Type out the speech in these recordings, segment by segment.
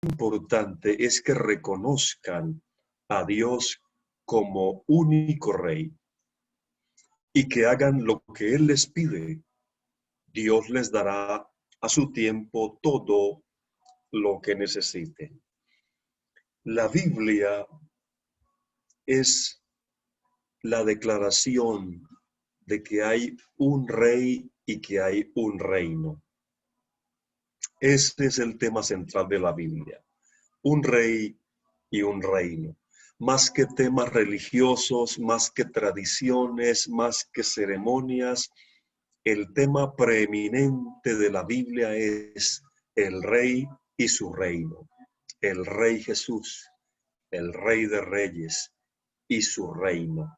importante es que reconozcan a Dios como único Rey y que hagan lo que Él les pide. Dios les dará a su tiempo todo lo que necesiten. La Biblia es la declaración de que hay un rey y que hay un reino. Este es el tema central de la Biblia. Un rey y un reino. Más que temas religiosos, más que tradiciones, más que ceremonias, el tema preeminente de la Biblia es el rey y su reino. El rey Jesús, el rey de reyes y su reino.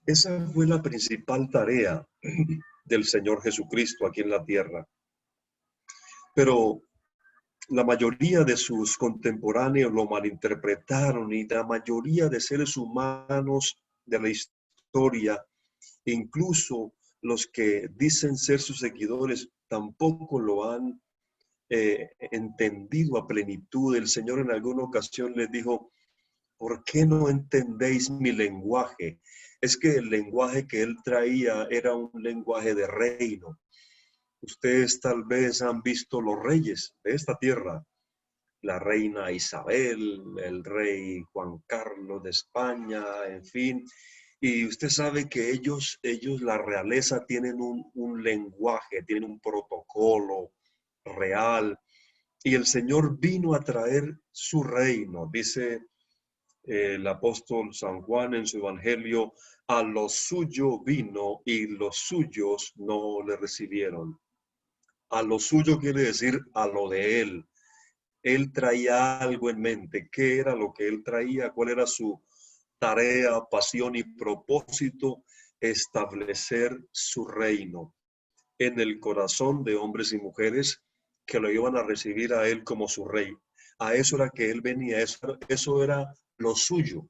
Esa fue la principal tarea del Señor Jesucristo aquí en la tierra. Pero la mayoría de sus contemporáneos lo malinterpretaron y la mayoría de seres humanos de la historia, incluso los que dicen ser sus seguidores, tampoco lo han entendido a plenitud. El Señor en alguna ocasión les dijo: ¿por qué no entendéis mi lenguaje? Es que el lenguaje que él traía era un lenguaje de reino. Ustedes tal vez han visto los reyes de esta tierra, la reina Isabel, el rey Juan Carlos de España, en fin. Y usted sabe que ellos la realeza, tienen un lenguaje, tienen un protocolo real. Y el Señor vino a traer su reino, dice el apóstol San Juan en su evangelio: a lo suyo vino y los suyos no le recibieron. A lo suyo quiere decir a lo de él. Él traía algo en mente. ¿Qué era lo que él traía? ¿Cuál era su tarea, pasión y propósito? Establecer su reino en el corazón de hombres y mujeres que lo iban a recibir a él como su rey. A eso era que él venía, eso era lo suyo,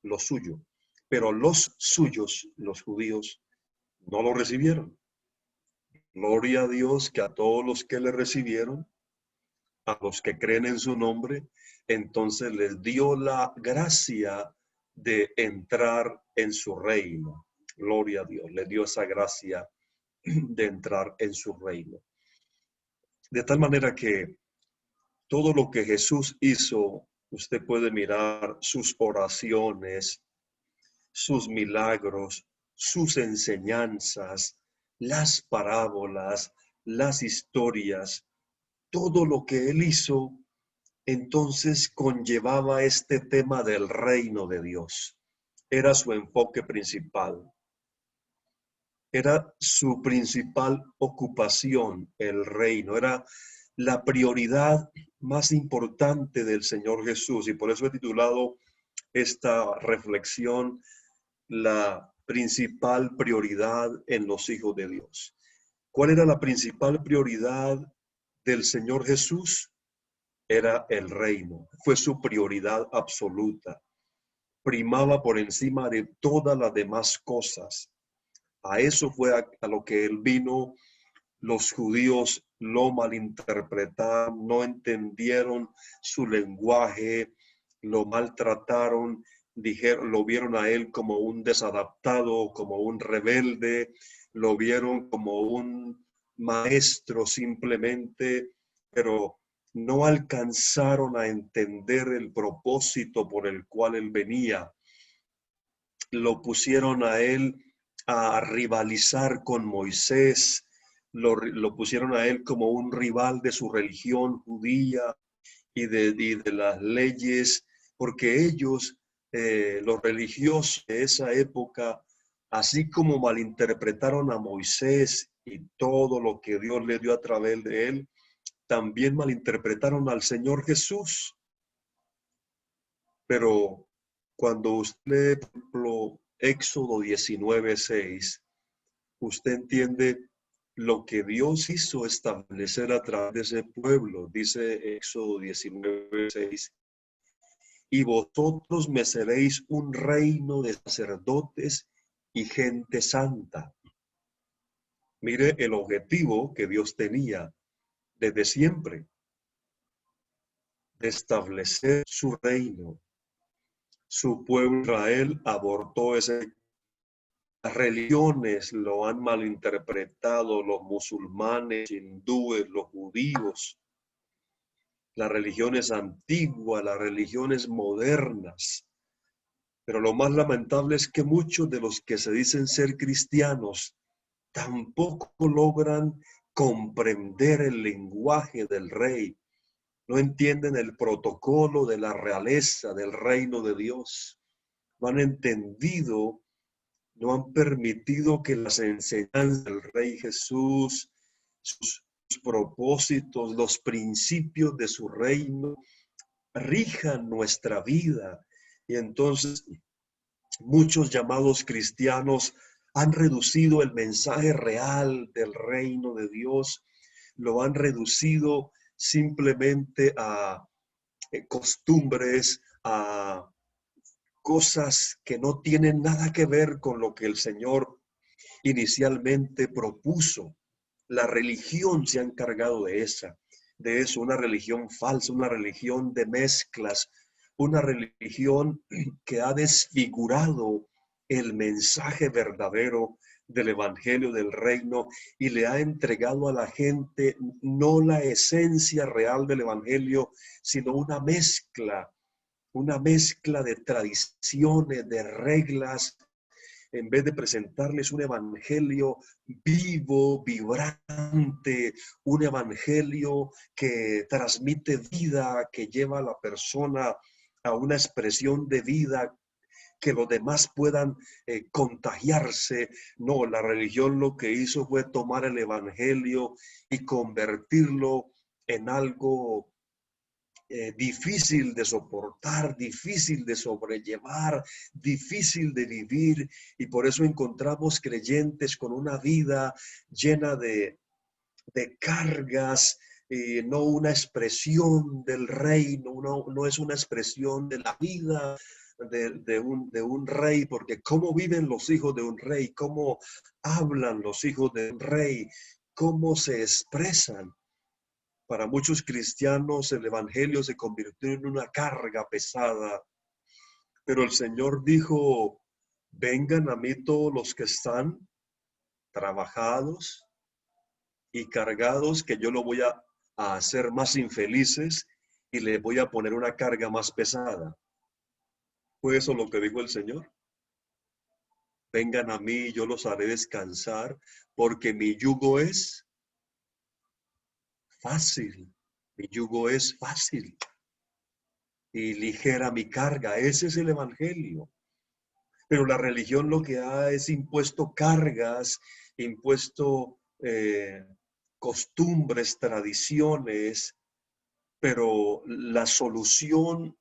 lo suyo. Pero los suyos, los judíos, no lo recibieron. Gloria a Dios que a todos los que le recibieron, a los que creen en su nombre, entonces les dio la gracia de entrar en su reino. Gloria a Dios, les dio esa gracia de entrar en su reino. De tal manera que todo lo que Jesús hizo, usted puede mirar sus oraciones, sus milagros, sus enseñanzas, las parábolas, las historias, todo lo que él hizo, entonces conllevaba este tema del reino de Dios. Era su enfoque principal. Era su principal ocupación, el reino. Era la prioridad más importante del Señor Jesús. Y por eso he titulado esta reflexión: la principal prioridad en los hijos de Dios. ¿Cuál era la principal prioridad del Señor Jesús? Era el reino. Fue su prioridad absoluta. Primaba por encima de todas las demás cosas. A eso fue a lo que él vino. Los judíos lo malinterpretaron, no entendieron su lenguaje, lo maltrataron, dijeron, lo vieron a él como un desadaptado, como un rebelde, lo vieron como un maestro simplemente, pero no alcanzaron a entender el propósito por el cual él venía. Lo pusieron a él a rivalizar con Moisés, lo pusieron a él como un rival de su religión judía y de las leyes, porque ellos, los religiosos de esa época, así como malinterpretaron a Moisés y todo lo que Dios le dio a través de él, también malinterpretaron al Señor Jesús. Pero cuando usted lee, por ejemplo, Éxodo 19:6, usted entiende lo que Dios hizo establecer a través de ese pueblo. Dice Éxodo 19:6: y vosotros me seréis un reino de sacerdotes y gente santa. Mire el objetivo que Dios tenía desde siempre. de establecer su reino. Su pueblo Israel abortó ese. Las religiones lo han malinterpretado, los musulmanes, hindúes, los judíos, las religiones antiguas, las religiones modernas. Pero lo más lamentable es que muchos de los que se dicen ser cristianos tampoco logran comprender el lenguaje del rey. No entienden el protocolo de la realeza, del reino de Dios. No han entendido, no han permitido que las enseñanzas del Rey Jesús, sus propósitos, los principios de su reino, rijan nuestra vida. Y entonces muchos llamados cristianos han reducido el mensaje real del reino de Dios, lo han reducido simplemente a costumbres, a cosas que no tienen nada que ver con lo que el Señor inicialmente propuso. La religión se ha encargado de eso, una religión falsa, una religión de mezclas, una religión que ha desfigurado el mensaje verdadero del evangelio del reino y le ha entregado a la gente no la esencia real del evangelio, sino una mezcla de tradiciones, de reglas, en vez de presentarles un evangelio vivo, vibrante, un evangelio que transmite vida, que lleva a la persona a una expresión de vida, que los demás puedan contagiarse. No, la religión lo que hizo fue tomar el evangelio y convertirlo en algo difícil de soportar, difícil de sobrellevar, difícil de vivir, y por eso encontramos creyentes con una vida llena de cargas, no una expresión del reino, no es una expresión de la vida de un rey, porque cómo viven los hijos de un rey, cómo hablan los hijos de un rey, cómo se expresan. Para muchos cristianos el evangelio se convirtió en una carga pesada, pero el Señor dijo, vengan a mí todos los que están trabajados y cargados, que yo lo voy a hacer más infelices y les voy a poner una carga más pesada. ¿Fue eso lo que dijo el Señor? Vengan a mí y yo los haré descansar, porque mi yugo es fácil. Mi yugo es fácil y ligera mi carga. Ese es el evangelio. Pero la religión lo que ha es impuesto cargas, impuesto costumbres, tradiciones, pero la solución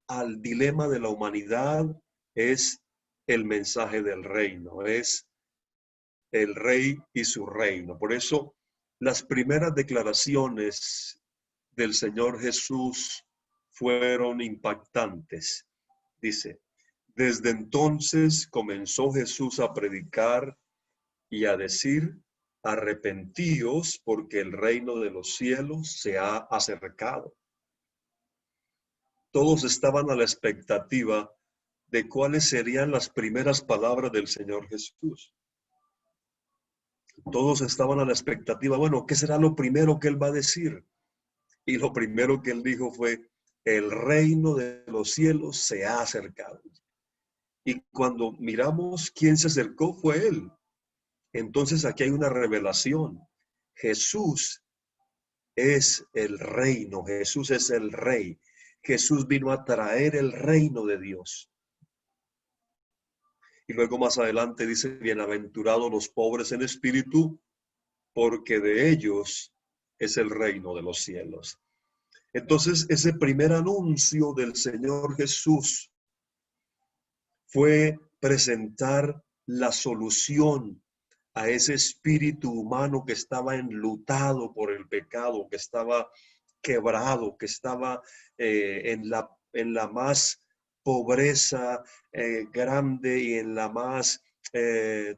al dilema de la humanidad es el mensaje del reino, es el rey y su reino. Por eso las primeras declaraciones del Señor Jesús fueron impactantes. Dice, desde entonces comenzó Jesús a predicar y a decir, arrepentíos porque el reino de los cielos se ha acercado. Todos estaban a la expectativa de cuáles serían las primeras palabras del Señor Jesús. Todos estaban a la expectativa, bueno, ¿qué será lo primero que Él va a decir? Y lo primero que Él dijo fue, el reino de los cielos se ha acercado. Y cuando miramos quién se acercó, fue Él. Entonces aquí hay una revelación. Jesús es el reino, Jesús es el rey. Jesús vino a traer el reino de Dios. Y luego más adelante dice, bienaventurados los pobres en espíritu, porque de ellos es el reino de los cielos. Entonces, ese primer anuncio del Señor Jesús fue presentar la solución a ese espíritu humano que estaba enlutado por el pecado, que estaba quebrado, que estaba en la más pobreza grande y en la más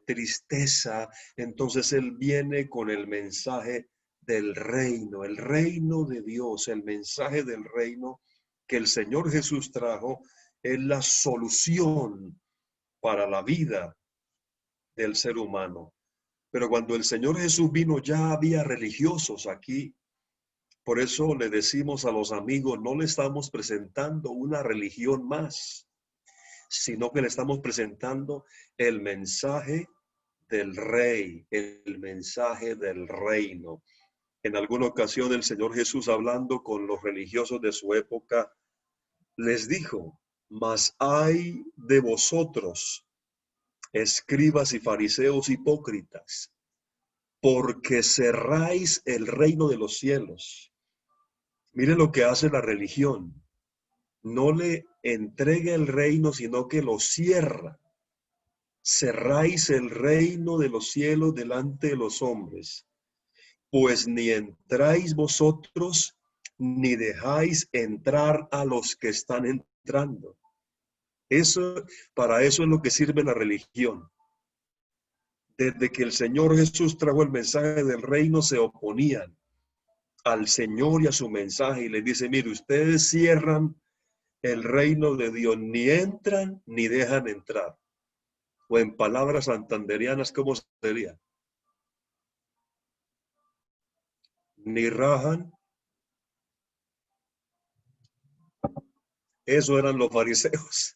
tristeza. Entonces Él viene con el mensaje del reino, el reino de Dios, el mensaje del reino que el Señor Jesús trajo es la solución para la vida del ser humano. Pero cuando el Señor Jesús vino, ya había religiosos aquí. Por eso le decimos a los amigos, no le estamos presentando una religión más, sino que le estamos presentando el mensaje del Rey, el mensaje del reino. En alguna ocasión el Señor Jesús, hablando con los religiosos de su época, les dijo: mas ay de vosotros, escribas y fariseos hipócritas, porque cerráis el reino de los cielos. Mire lo que hace la religión. No le entrega el reino, sino que lo cierra. Cerráis el reino de los cielos delante de los hombres, pues ni entráis vosotros, ni dejáis entrar a los que están entrando. Para eso es lo que sirve la religión. Desde que el Señor Jesús trajo el mensaje del reino, se oponían al Señor y a su mensaje, y les dice: mire, ustedes cierran el reino de Dios, ni entran ni dejan entrar. O en palabras santanderianas, ¿cómo sería? Ni rajan. Eso eran los fariseos.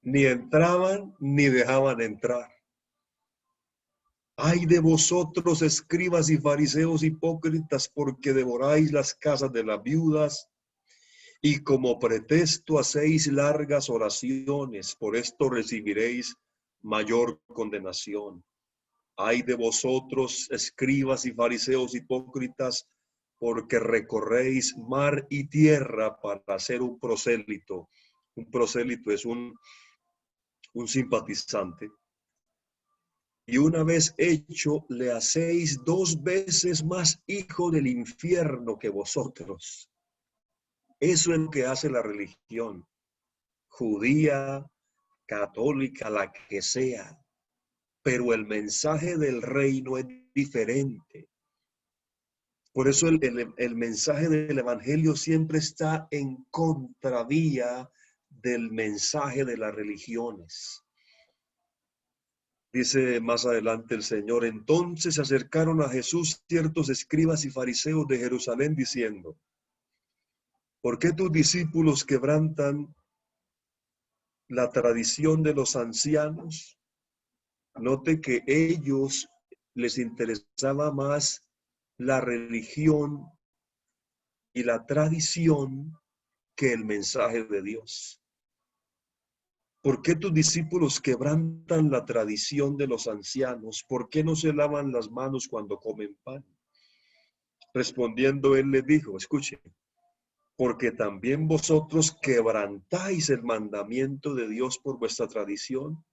Ni entraban ni dejaban entrar. Ay de vosotros, escribas y fariseos hipócritas, porque devoráis las casas de las viudas y como pretexto hacéis largas oraciones. Por esto recibiréis mayor condenación. Ay de vosotros, escribas y fariseos hipócritas, porque recorréis mar y tierra para ser un prosélito. Un prosélito es un simpatizante. Y una vez hecho, le hacéis 2 veces más hijo del infierno que vosotros. Eso es lo que hace la religión, judía, católica, la que sea. Pero el mensaje del reino es diferente. Por eso el mensaje del evangelio siempre está en contravía del mensaje de las religiones. Dice más adelante el Señor: entonces se acercaron a Jesús ciertos escribas y fariseos de Jerusalén diciendo: ¿por qué tus discípulos quebrantan la tradición de los ancianos? Note que ellos les interesaba más la religión y la tradición que el mensaje de Dios. ¿Por qué tus discípulos quebrantan la tradición de los ancianos? ¿Por qué no se lavan las manos cuando comen pan? Respondiendo él les dijo: escuchen, porque también vosotros quebrantáis el mandamiento de Dios por vuestra tradición.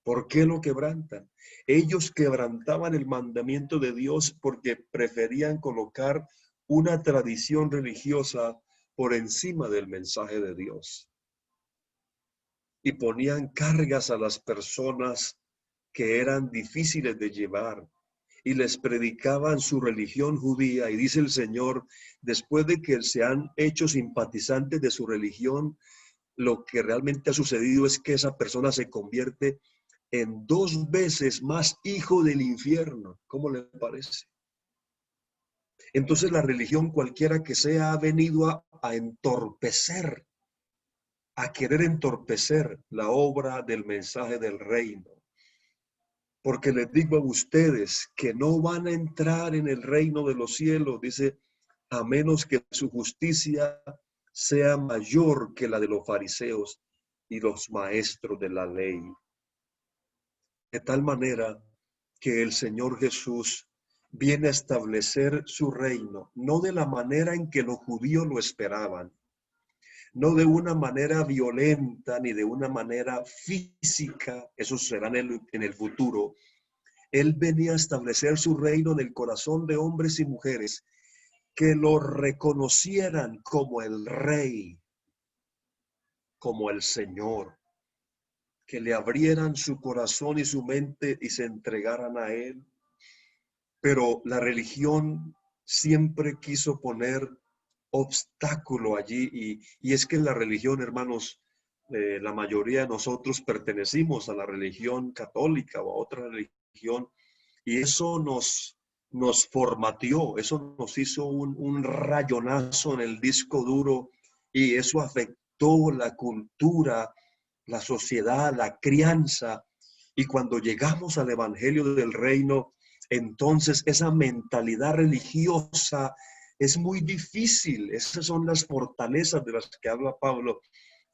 ¿Por qué lo quebrantan? Ellos quebrantaban el mandamiento de Dios porque preferían colocar una tradición religiosa por encima del mensaje de Dios. Y ponían cargas a las personas que eran difíciles de llevar y les predicaban su religión judía. Y dice el Señor, después de que se han hecho simpatizantes de su religión, lo que realmente ha sucedido es que esa persona se convierte en 2 veces más hijo del infierno. ¿Cómo le parece? Entonces la religión, cualquiera que sea, ha venido a entorpecer, a querer entorpecer la obra del mensaje del reino. Porque les digo a ustedes que no van a entrar en el reino de los cielos, dice, a menos que su justicia sea mayor que la de los fariseos y los maestros de la ley. De tal manera que el Señor Jesús viene a establecer su reino, no de la manera en que los judíos lo esperaban, no de una manera violenta ni de una manera física, eso será en el futuro. Él venía a establecer su reino en el corazón de hombres y mujeres que lo reconocieran como el Rey, como el Señor, que le abrieran su corazón y su mente y se entregaran a Él. Pero la religión siempre quiso poner obstáculo allí y es que la religión, hermanos, la mayoría de nosotros pertenecimos a la religión católica o a otra religión y eso nos formateó, eso nos hizo un rayonazo en el disco duro y eso afectó la cultura, la sociedad, la crianza. Y cuando llegamos al Evangelio del Reino, entonces esa mentalidad religiosa es muy difícil. Esas son las fortalezas de las que habla Pablo.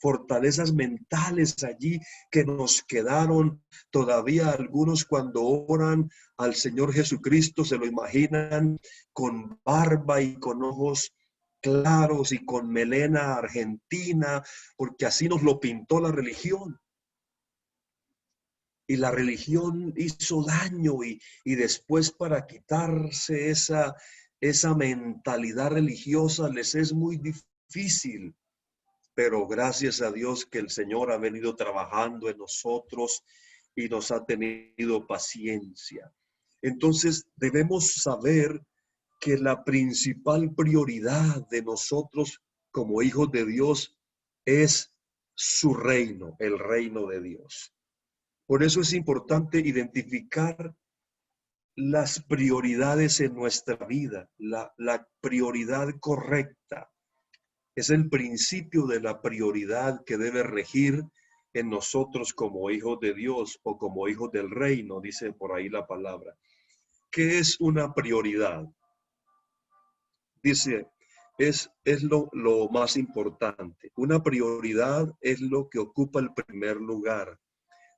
Fortalezas mentales allí que nos quedaron todavía algunos cuando oran al Señor Jesucristo, se lo imaginan con barba y con ojos claros y con melena argentina, porque así nos lo pintó la religión. Y la religión hizo daño y después para quitarse esa mentalidad religiosa les es muy difícil. Pero gracias a Dios que el Señor ha venido trabajando en nosotros y nos ha tenido paciencia. Entonces debemos saber que la principal prioridad de nosotros como hijos de Dios es su reino, el reino de Dios. Por eso es importante identificar las prioridades en nuestra vida, la prioridad correcta. Es el principio de la prioridad que debe regir en nosotros como hijos de Dios o como hijos del reino, dice por ahí la palabra. ¿Qué es una prioridad? Dice, es lo más importante. Una prioridad es lo que ocupa el primer lugar.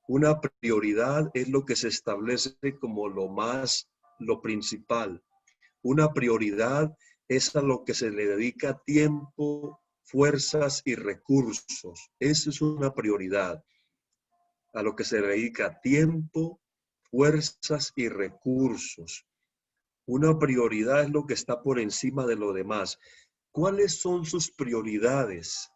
Una prioridad es lo que se establece como lo principal. Una prioridad es a lo que se le dedica tiempo, fuerzas y recursos. Eso es una prioridad. A lo que se le dedica tiempo, fuerzas y recursos. Una prioridad es lo que está por encima de lo demás. ¿Cuáles son sus prioridades?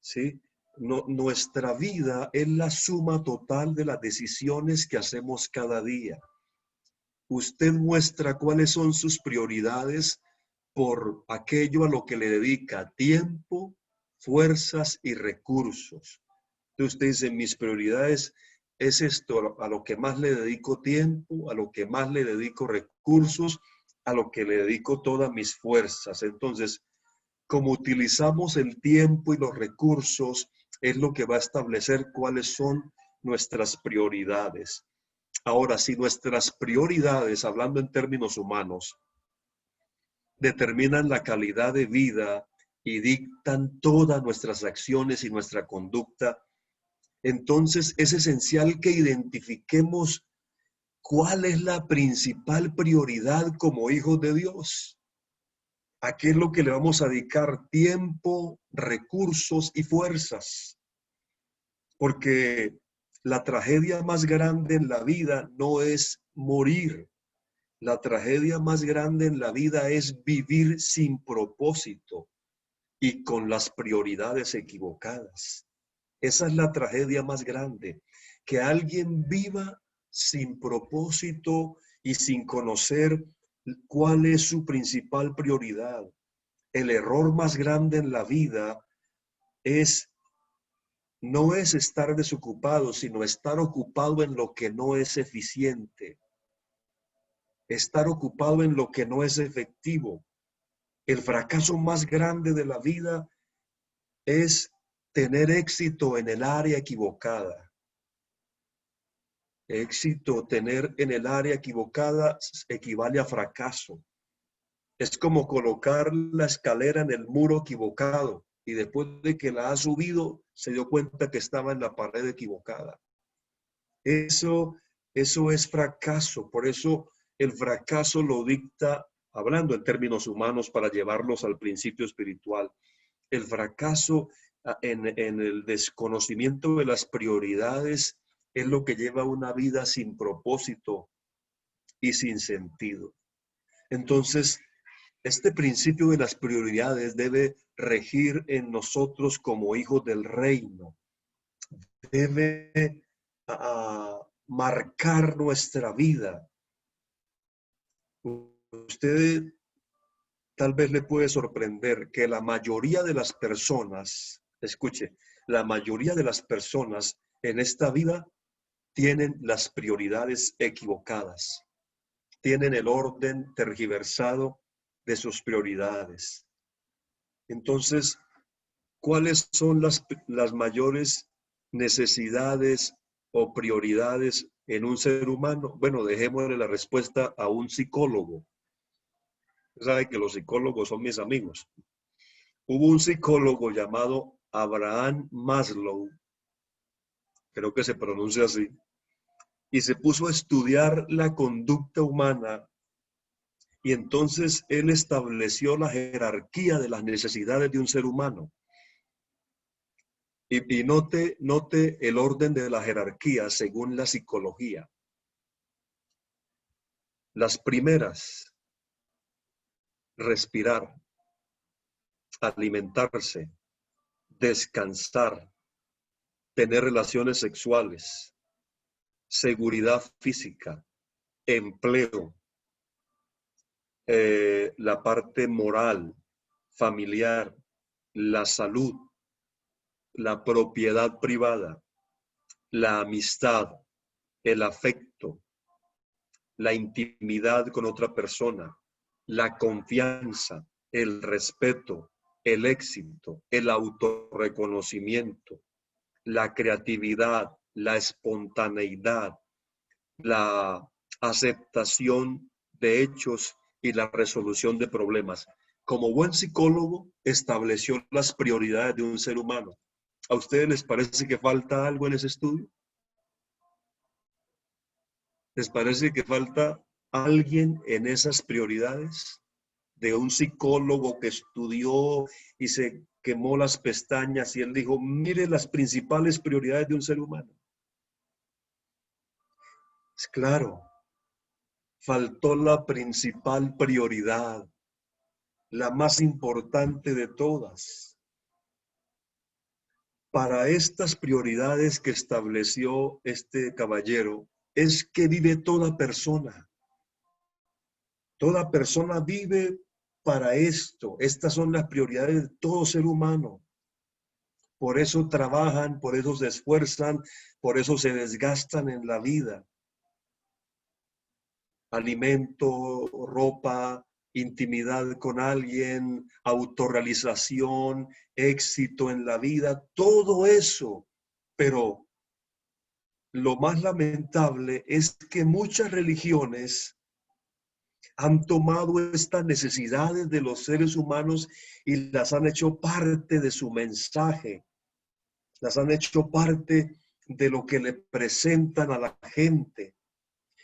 ¿Sí? Nuestra vida es la suma total de las decisiones que hacemos cada día. Usted muestra cuáles son sus prioridades por aquello a lo que le dedica tiempo, fuerzas y recursos. Entonces usted dice, mis prioridades es esto, a lo que más le dedico tiempo, a lo que más le dedico recursos, a lo que le dedico todas mis fuerzas. Entonces, como utilizamos el tiempo y los recursos, es lo que va a establecer cuáles son nuestras prioridades. Ahora, si nuestras prioridades, hablando en términos humanos, determinan la calidad de vida y dictan todas nuestras acciones y nuestra conducta, entonces es esencial que identifiquemos cuál es la principal prioridad como hijos de Dios. ¿A qué es lo que le vamos a dedicar tiempo, recursos y fuerzas? Porque la tragedia más grande en la vida no es morir. La tragedia más grande en la vida es vivir sin propósito y con las prioridades equivocadas. Esa es la tragedia más grande, que alguien viva sin propósito y sin conocer cuál es su principal prioridad. El error más grande en la vida es no es estar desocupado, sino estar ocupado en lo que no es eficiente, estar ocupado en lo que no es efectivo. El fracaso más grande de la vida es tener éxito en el área equivocada. Éxito, tener en el área equivocada equivale a fracaso. Es como colocar la escalera en el muro equivocado y después de que la ha subido se dio cuenta que estaba en la pared equivocada. Eso es fracaso. Por eso el fracaso lo dicta, hablando en términos humanos para llevarlos al principio espiritual. El fracaso en el desconocimiento de las prioridades es lo que lleva una vida sin propósito y sin sentido. Entonces, este principio de las prioridades debe regir en nosotros como hijos del reino. Debe marcar nuestra vida. Usted tal vez le puede sorprender que la mayoría de las personas, escuche, la mayoría de las personas en esta vida tienen las prioridades equivocadas, tienen el orden tergiversado de sus prioridades. Entonces, ¿cuáles son las mayores necesidades o prioridades en un ser humano? Bueno, dejémosle la respuesta a un psicólogo. Sabe que los psicólogos son mis amigos. Hubo un psicólogo llamado Abraham Maslow, creo que se pronuncia así, y se puso a estudiar la conducta humana, y entonces él estableció la jerarquía de las necesidades de un ser humano. Y note el orden de la jerarquía según la psicología. Las primeras, respirar, alimentarse, descansar, tener relaciones sexuales, seguridad física, empleo, la parte moral, familiar, la salud, la propiedad privada, la amistad, el afecto, la intimidad con otra persona, la confianza, el respeto, el éxito, el autorreconocimiento, la creatividad, la espontaneidad, la aceptación de hechos y la resolución de problemas. Como buen psicólogo, estableció las prioridades de un ser humano. ¿A ustedes les parece que falta algo en ese estudio? ¿Les parece que falta alguien en esas prioridades? De un psicólogo que estudió y se quemó las pestañas y él dijo, mire las principales prioridades de un ser humano. Es claro, faltó la principal prioridad, la más importante de todas. Para estas prioridades que estableció este caballero, es que vive toda persona. Toda persona vive para esto. Estas son las prioridades de todo ser humano. Por eso trabajan, por eso se esfuerzan, por eso se desgastan en la vida. Alimento, ropa, intimidad con alguien, autorrealización, éxito en la vida, todo eso. Pero lo más lamentable es que muchas religiones han tomado estas necesidades de los seres humanos y las han hecho parte de su mensaje, las han hecho parte de lo que le presentan a la gente.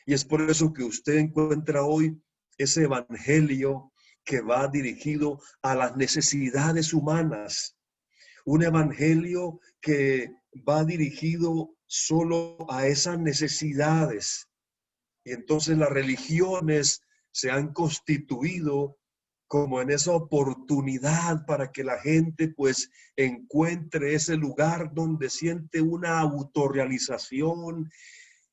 Y es por eso que usted encuentra hoy ese evangelio que va dirigido a las necesidades humanas. Un evangelio que va dirigido solo a esas necesidades. Y entonces las religiones se han constituido como en esa oportunidad para que la gente pues encuentre ese lugar donde siente una autorrealización.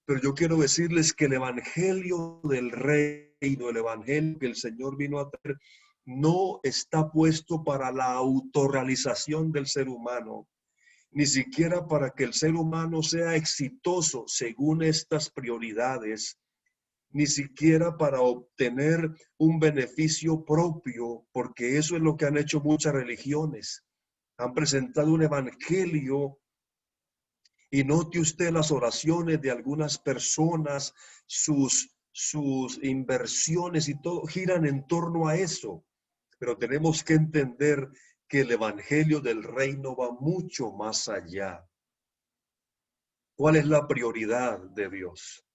Pero yo quiero decirles que el evangelio del reino, el evangelio que el Señor vino a traer, no está puesto para la autorrealización del ser humano, ni siquiera para que el ser humano sea exitoso según estas prioridades, ni siquiera para obtener un beneficio propio, porque eso es lo que han hecho muchas religiones. Han presentado un evangelio y note usted las oraciones de algunas personas, sus inversiones y todo giran en torno a eso. Pero tenemos que entender que el evangelio del reino va mucho más allá. ¿Cuál es la prioridad de Dios?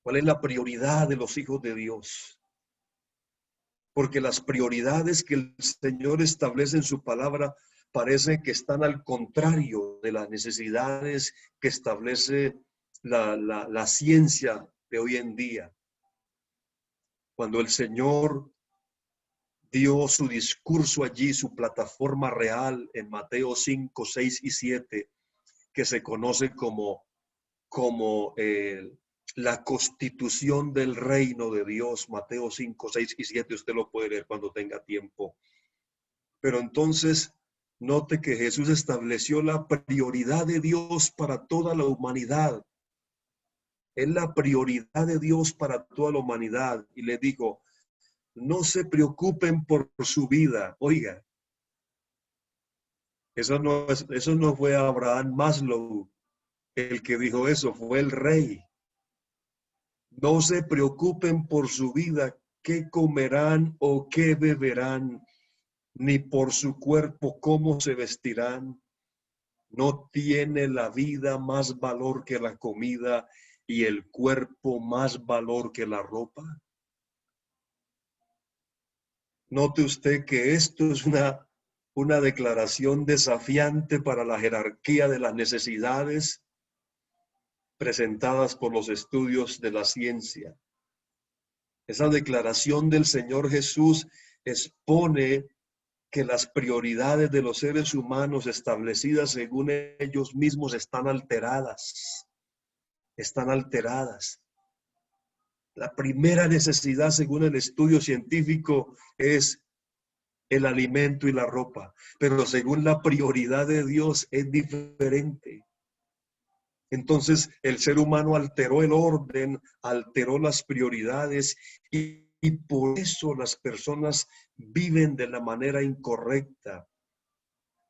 ¿Cuál es la prioridad de los hijos de Dios? Porque las prioridades que el Señor establece en su palabra parece que están al contrario de las necesidades que establece la ciencia de hoy en día. Cuando el Señor dio su discurso allí, su plataforma real en Mateo 5, 6 y 7, que se conoce como la constitución del reino de Dios, Mateo 5, 6 y 7, usted lo puede leer cuando tenga tiempo. Pero entonces, note que Jesús estableció la prioridad de Dios para toda la humanidad. Es la prioridad de Dios para toda la humanidad. Y le digo, no se preocupen por su vida. Oiga, eso no fue Abraham Maslow el que dijo eso, fue el rey. No se preocupen por su vida, qué comerán o qué beberán, ni por su cuerpo, cómo se vestirán. ¿No tiene la vida más valor que la comida y el cuerpo más valor que la ropa? Note usted que esto es una declaración desafiante para la jerarquía de las necesidades presentadas por los estudios de la ciencia. Esa declaración del Señor Jesús expone que las prioridades de los seres humanos establecidas según ellos mismos están alteradas. Están alteradas. La primera necesidad, según el estudio científico, es el alimento y la ropa, pero según la prioridad de Dios es diferente. Entonces el ser humano alteró el orden, alteró las prioridades y por eso las personas viven de la manera incorrecta.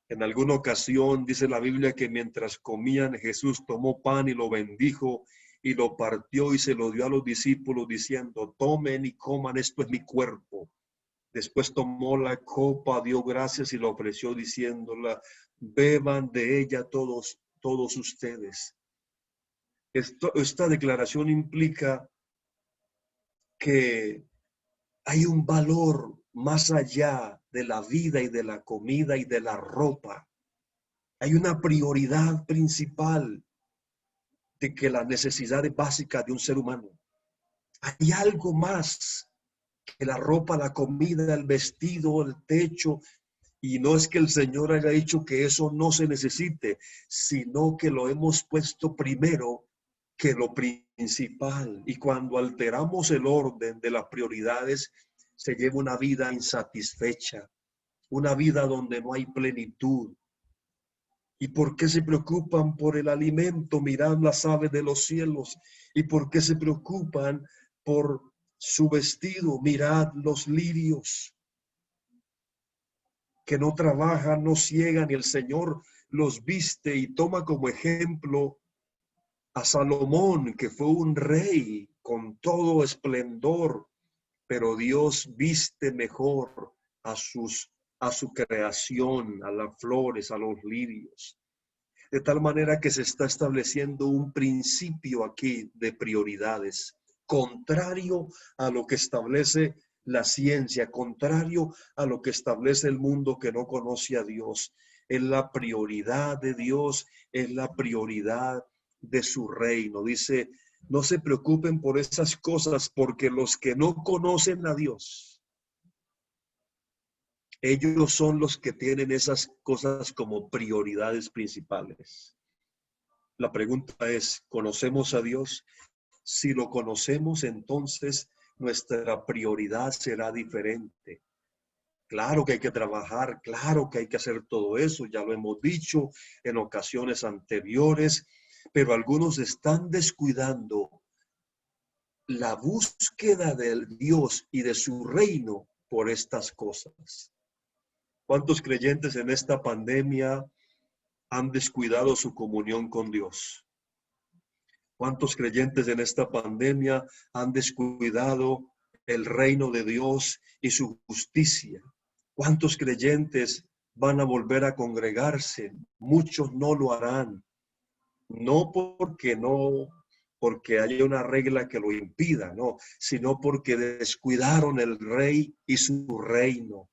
En alguna ocasión dice la Biblia que mientras comían Jesús tomó pan y lo bendijo y lo partió y se lo dio a los discípulos diciendo, tomen y coman, esto es mi cuerpo. Después tomó la copa, dio gracias y la ofreció diciéndola, beban de ella todos ustedes. Esta declaración implica que hay un valor más allá de la vida y de la comida y de la ropa. Hay una prioridad principal de que las necesidades básicas de un ser humano. Hay algo más que la ropa, la comida, el vestido, el techo. Y no es que el Señor haya dicho que eso no se necesite, sino que lo hemos puesto primero que lo principal. Y cuando alteramos el orden de las prioridades, se lleva una vida insatisfecha, una vida donde no hay plenitud. ¿Y por qué se preocupan por el alimento? Mirad las aves de los cielos. ¿Y por qué se preocupan por su vestido? Mirad los lirios, que no trabajan, no ciegan, y el Señor los viste y toma como ejemplo a Salomón, que fue un rey con todo esplendor, pero Dios viste mejor a su creación, a las flores, a los lirios. De tal manera que se está estableciendo un principio aquí de prioridades, contrario a lo que establece la ciencia, contrario a lo que establece el mundo que no conoce a Dios. Es la prioridad de Dios, es la prioridad de su reino. Dice, no se preocupen por esas cosas, porque los que no conocen a Dios, ellos son los que tienen esas cosas como prioridades principales. La pregunta es, ¿conocemos a Dios? Si lo conocemos, entonces nuestra prioridad será diferente. Claro que hay que trabajar, claro que hay que hacer todo eso, ya lo hemos dicho en ocasiones anteriores, pero algunos están descuidando la búsqueda de Dios y de su reino por estas cosas. ¿Cuántos creyentes en esta pandemia han descuidado su comunión con Dios? ¿Cuántos creyentes en esta pandemia han descuidado el reino de Dios y su justicia? ¿Cuántos creyentes van a volver a congregarse? Muchos no lo harán. No porque haya una regla que lo impida, no, sino porque descuidaron el rey y su reino.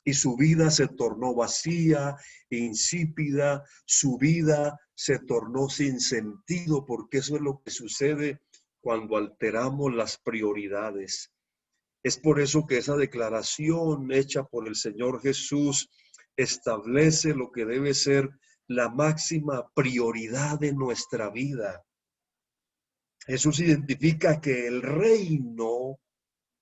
Y su vida se tornó vacía, insípida, su vida se tornó sin sentido, porque eso es lo que sucede cuando alteramos las prioridades. Es por eso que esa declaración hecha por el Señor Jesús establece lo que debe ser la máxima prioridad de nuestra vida. Jesús identifica que el reino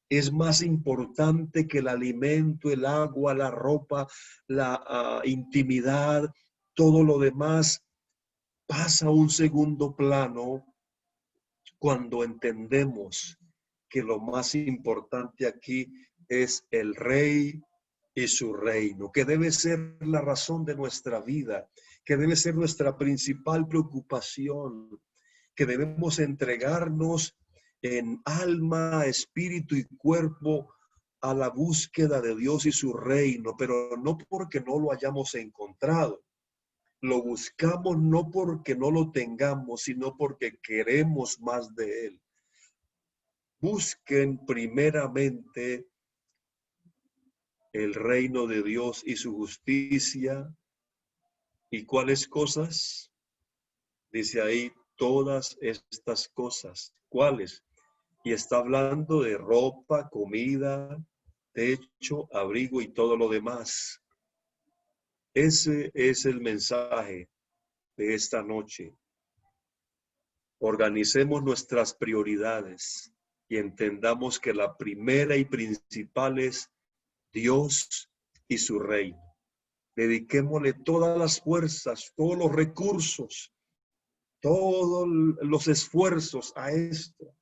es más importante que el alimento, el agua, la ropa, la intimidad, todo lo demás pasa a un segundo plano cuando entendemos que lo más importante aquí es el rey y su reino, que debe ser la razón de nuestra vida, que debe ser nuestra principal preocupación, que debemos entregarnos en alma, espíritu y cuerpo a la búsqueda de Dios y su reino, pero no porque no lo hayamos encontrado. Lo buscamos no porque no lo tengamos, sino porque queremos más de Él. Busquen primeramente el reino de Dios y su justicia. ¿Y cuáles cosas? Dice ahí, todas estas cosas. ¿Cuáles? Y está hablando de ropa, comida, techo, abrigo y todo lo demás. Ese es el mensaje de esta noche. Organicemos nuestras prioridades y entendamos que la primera y principal es Dios y su reino. Dediquémosle todas las fuerzas, todos los recursos, todos los esfuerzos a esto.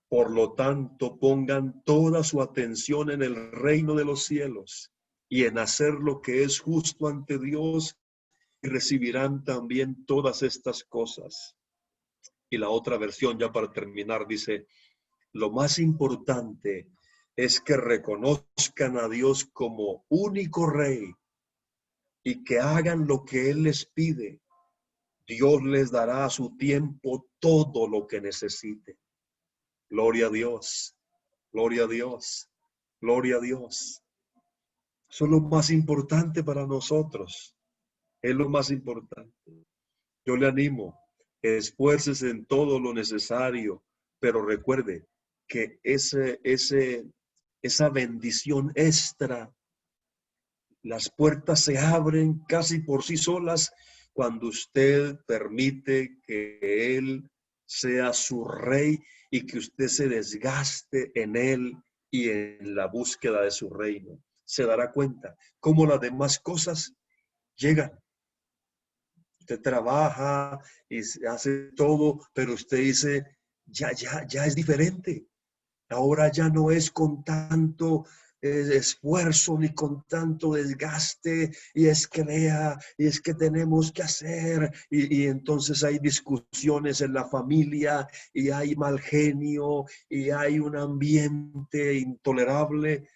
Por lo tanto, pongan toda su atención en el reino de los cielos y en hacer lo que es justo ante Dios, y recibirán también todas estas cosas. Y la otra versión, ya para terminar, dice, lo más importante es que reconozcan a Dios como único rey y que hagan lo que Él les pide. Dios les dará a su tiempo todo lo que necesite. Gloria a Dios, gloria a Dios, gloria a Dios. Eso es lo más importante para nosotros. Es lo más importante. Yo le animo, esfuércese en todo lo necesario, pero recuerde que esa bendición extra, las puertas se abren casi por sí solas cuando usted permite que Él sea su rey y que usted se desgaste en Él y en la búsqueda de su reino. Se dará cuenta cómo las demás cosas llegan. Usted trabaja y hace todo, pero usted dice, ya es diferente. Ahora ya no es con tanto esfuerzo ni con tanto desgaste, y es que lea, y es que tenemos que hacer, y entonces hay discusiones en la familia, y hay mal genio, y hay un ambiente intolerable.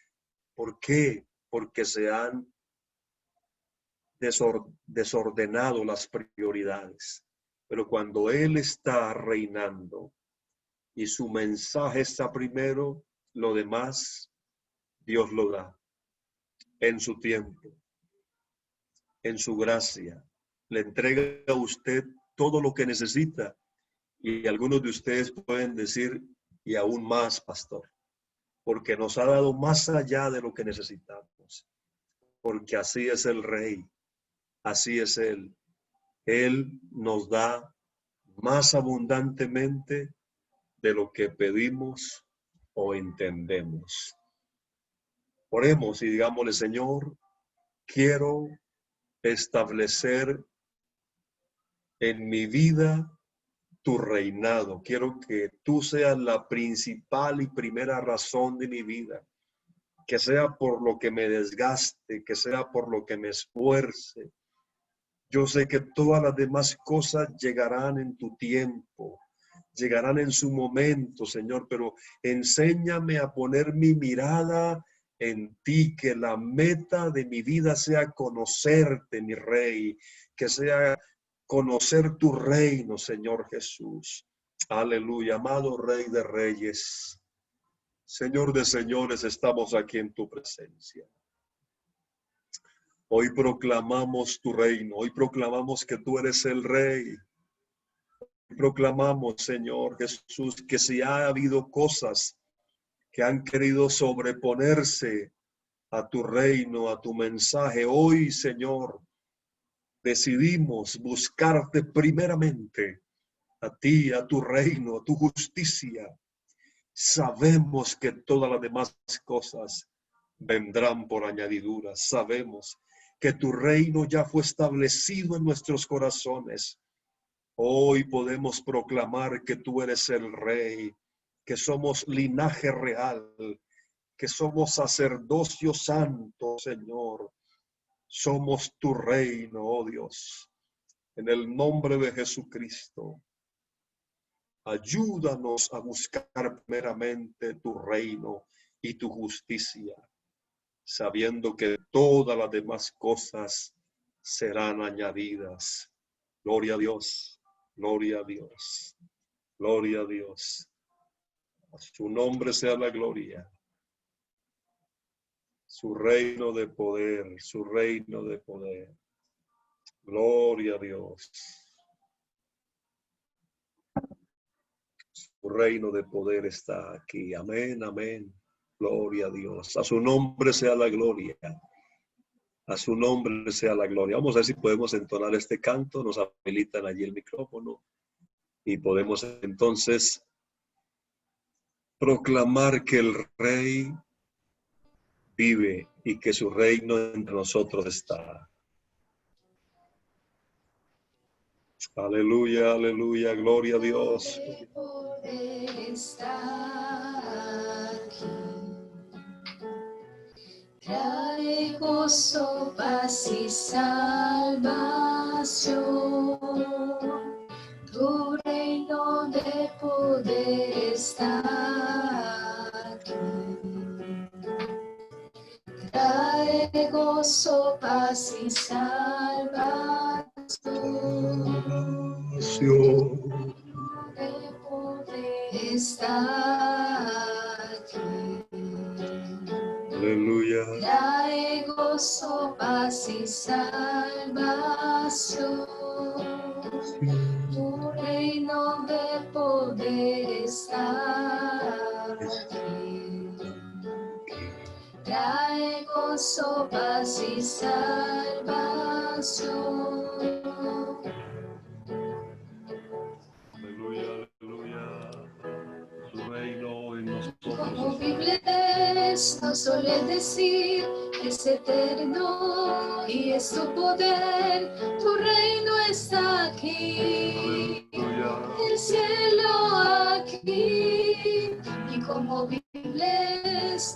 ¿Por qué? Porque se han desordenado las prioridades. Pero cuando Él está reinando y su mensaje está primero, lo demás Dios lo da en su tiempo, en su gracia. Le entrega a usted todo lo que necesita, y algunos de ustedes pueden decir, y aún más, pastor, porque nos ha dado más allá de lo que necesitamos, porque así es el Rey, así es Él. Él nos da más abundantemente de lo que pedimos o entendemos. Oremos y digámosle, Señor, quiero establecer en mi vida tu reinado. Quiero que tú seas la principal y primera razón de mi vida. Que sea por lo que me desgaste, que sea por lo que me esfuerce. Yo sé que todas las demás cosas llegarán en tu tiempo, llegarán en su momento, Señor, pero enséñame a poner mi mirada en ti, que la meta de mi vida sea conocerte, mi Rey, que sea conocer tu reino, Señor Jesús. Aleluya, amado Rey de Reyes, Señor de Señores, estamos aquí en tu presencia. Hoy proclamamos tu reino, hoy proclamamos que tú eres el Rey. Proclamamos, Señor Jesús, que si ha habido cosas que han querido sobreponerse a tu reino, a tu mensaje, hoy, Señor, decidimos buscarte primeramente a ti, a tu reino, a tu justicia. Sabemos que todas las demás cosas vendrán por añadidura. Sabemos que tu reino ya fue establecido en nuestros corazones. Hoy podemos proclamar que tú eres el Rey, que somos linaje real, que somos sacerdocio santo, Señor. Somos tu reino, oh Dios. En el nombre de Jesucristo, ayúdanos a buscar primeramente tu reino y tu justicia, sabiendo que todas las demás cosas serán añadidas. Gloria a Dios, gloria a Dios, gloria a Dios. A su nombre sea la gloria. Su reino de poder, su reino de poder. Gloria a Dios. Su reino de poder está aquí. Amén, amén. Gloria a Dios. A su nombre sea la gloria. A su nombre sea la gloria. Vamos a ver si podemos entonar este canto. Nos habilitan allí el micrófono. Y podemos entonces proclamar que el Rey vive y que su reino entre nosotros está. Aleluya, aleluya, gloria a Dios. Trae gozo, paz y salvación. Tu reino de poder está aquí. Trae gozo, paz y salvación. De poder está aquí. Aleluya. Trae gozo, paz y salvación. Tu reino de poder está aquí. Trae gozo, paz y salvación. Aleluya, aleluya. Su reino en nosotros. Como Biblia nos suele decir, es eterno y es tu poder, tu reino está aquí. Aleluya. El cielo aquí. Y como Biblia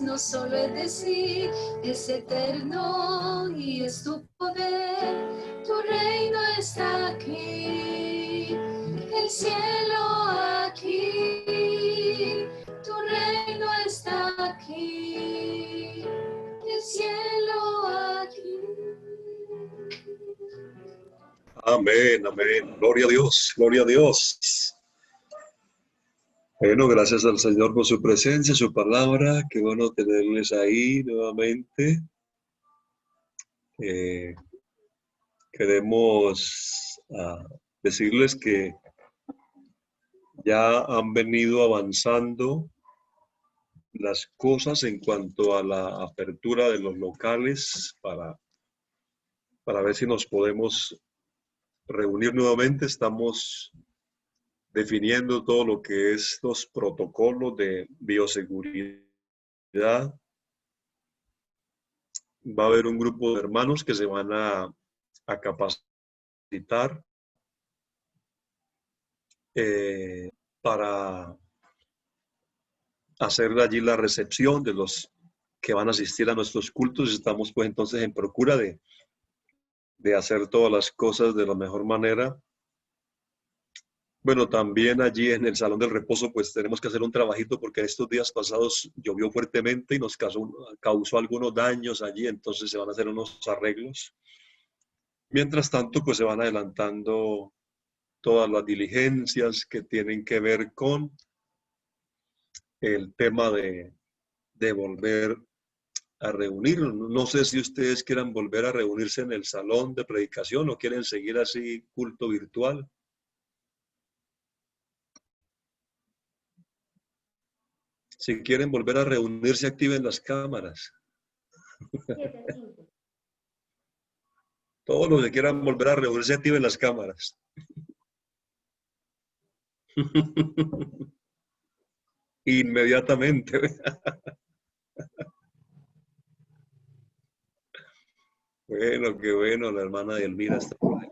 no solo es decir, es eterno y es tu poder, tu reino está aquí. El cielo aquí, tu reino está aquí. El cielo aquí. Amén, amén. Gloria a Dios, gloria a Dios. Bueno, gracias al Señor por su presencia, su palabra. Qué bueno tenerles ahí nuevamente. Queremos decirles que ya han venido avanzando las cosas en cuanto a la apertura de los locales para ver si nos podemos reunir nuevamente. Estamos definiendo todo lo que es los protocolos de bioseguridad. Va a haber un grupo de hermanos que se van a capacitar para hacer allí la recepción de los que van a asistir a nuestros cultos. Estamos pues entonces en procura de hacer todas las cosas de la mejor manera. Bueno, también allí en el Salón del Reposo, pues tenemos que hacer un trabajito porque estos días pasados llovió fuertemente y nos causó algunos daños allí, entonces se van a hacer unos arreglos. Mientras tanto, pues se van adelantando todas las diligencias que tienen que ver con el tema de volver a reunirnos. No sé si ustedes quieran volver a reunirse en el salón de predicación o quieren seguir así culto virtual. Si quieren volver a reunirse, activen las cámaras. Todos los que quieran volver a reunirse, activen las cámaras. Inmediatamente. Bueno, qué bueno, la hermana Elvira está por ahí.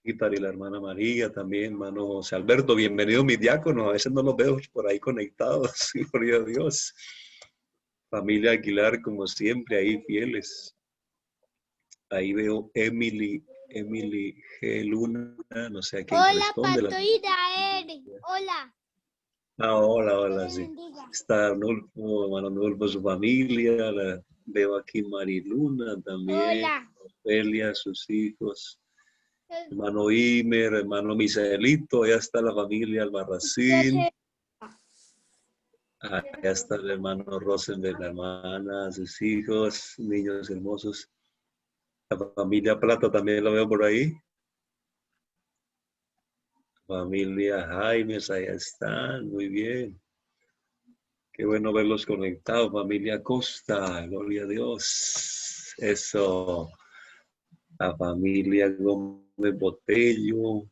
Y la hermana María también, hermano José Alberto, bienvenido mis diáconos, a veces no los veo por ahí conectados, gloria a Dios. Familia Aguilar, como siempre, ahí fieles. Ahí veo Emily G. Luna, no sé a quién corresponde. Hola, Pastor hola. Hola, sí. Está Arnulfo, hermano Arnulfo, su familia, veo aquí Mariluna también, Hola. Ofelia, sus hijos. Hermano Imer, hermano Misaelito, allá está la familia Albarracín. Allá está el hermano Rosenberg, la hermana, sus hijos, niños hermosos. La familia Plata también la veo por ahí. Familia Jaimes, allá están, muy bien. Qué bueno verlos conectados. Familia Costa, gloria a Dios. Eso. La familia Gómez Botello.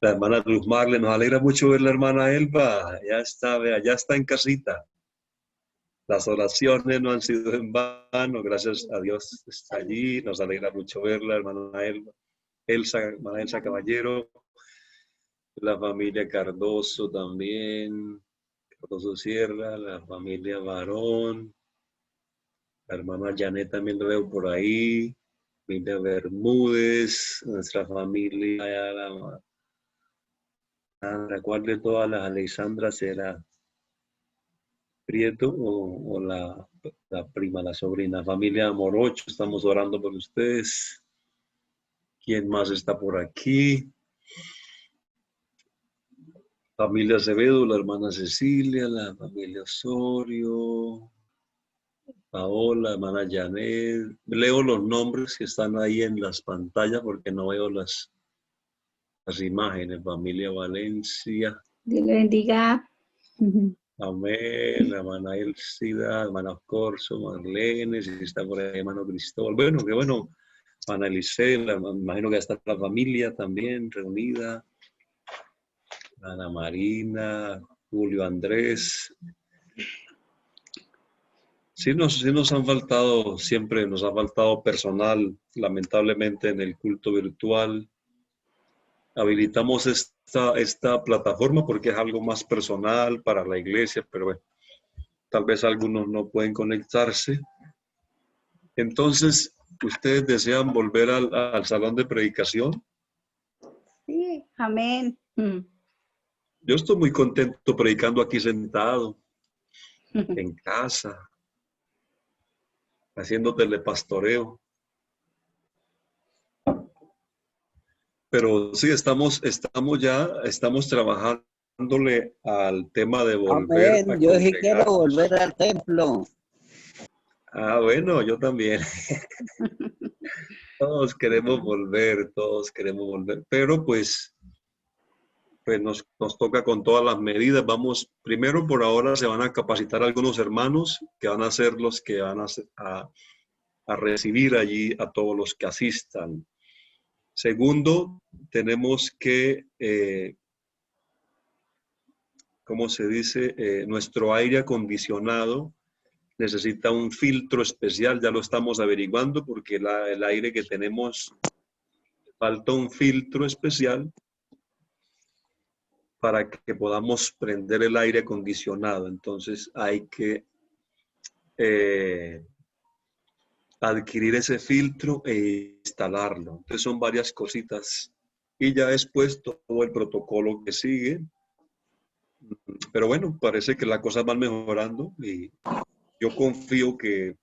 La hermana Luz Marle, nos alegra mucho ver la hermana Elba. Ya está, vea, ya está en casita. Las oraciones no han sido en vano, gracias a Dios está allí. Nos alegra mucho verla, hermana Elba. Hermana Elsa Caballero. La familia Cardoso también. Cardoso Sierra, la familia Varón. La hermana Janet también lo veo por ahí. Familia Bermúdez, nuestra familia, ¿cuál de todas las Alexandras será? Prieto o la prima, la sobrina. Familia Morocho, estamos orando por ustedes. ¿Quién más está por aquí? Familia Acevedo, la hermana Cecilia, la familia Osorio, Paola, hermana Janet. Leo los nombres que están ahí en las pantallas porque no veo las imágenes. Familia Valencia. Dios le bendiga. Amén, la hermana Elcida, hermana Corso, Marlene, si está por ahí, hermano Cristóbal. Bueno, qué bueno. Ana Elisela, me imagino que está la familia también reunida. Ana Marina, Julio Andrés. Sí nos han faltado, siempre nos ha faltado personal, lamentablemente en el culto virtual. Habilitamos esta plataforma porque es algo más personal para la iglesia, pero bueno, tal vez algunos no pueden conectarse. Entonces, ¿ustedes desean volver al salón de predicación? Sí, amén. Yo estoy muy contento predicando aquí sentado, en casa, haciendo telepastoreo. Pero sí, estamos trabajándole al tema de volver amén. a Yo sí quiero congregarnos. volver al templo. Ah, bueno, yo también. Todos queremos volver, pero pues nos toca con todas las medidas. Vamos, primero por ahora se van a capacitar algunos hermanos que van a ser los que van a recibir allí a todos los que asistan. Segundo, tenemos que, ¿cómo se dice? Nuestro aire acondicionado necesita un filtro especial, ya lo estamos averiguando porque el aire que tenemos falta un filtro especial para que podamos prender el aire acondicionado. Entonces hay que adquirir ese filtro e instalarlo. Entonces son varias cositas. Y ya después todo el protocolo que sigue. Pero bueno, parece que las cosas van mejorando y yo confío que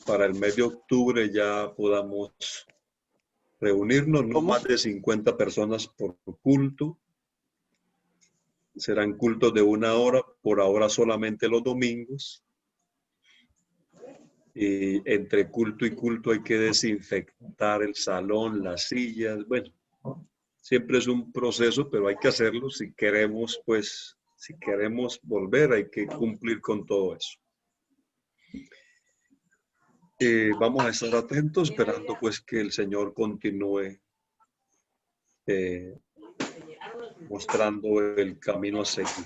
para el mes de octubre ya podamos reunirnos, no más de 50 personas por culto. Serán cultos de 1 hora, por ahora solamente los domingos. Y entre culto y culto hay que desinfectar el salón, las sillas. Bueno, siempre es un proceso, pero hay que hacerlo si queremos, si queremos volver, hay que cumplir con todo eso. Vamos a estar atentos, esperando pues que el Señor continúe mostrando el camino a seguir.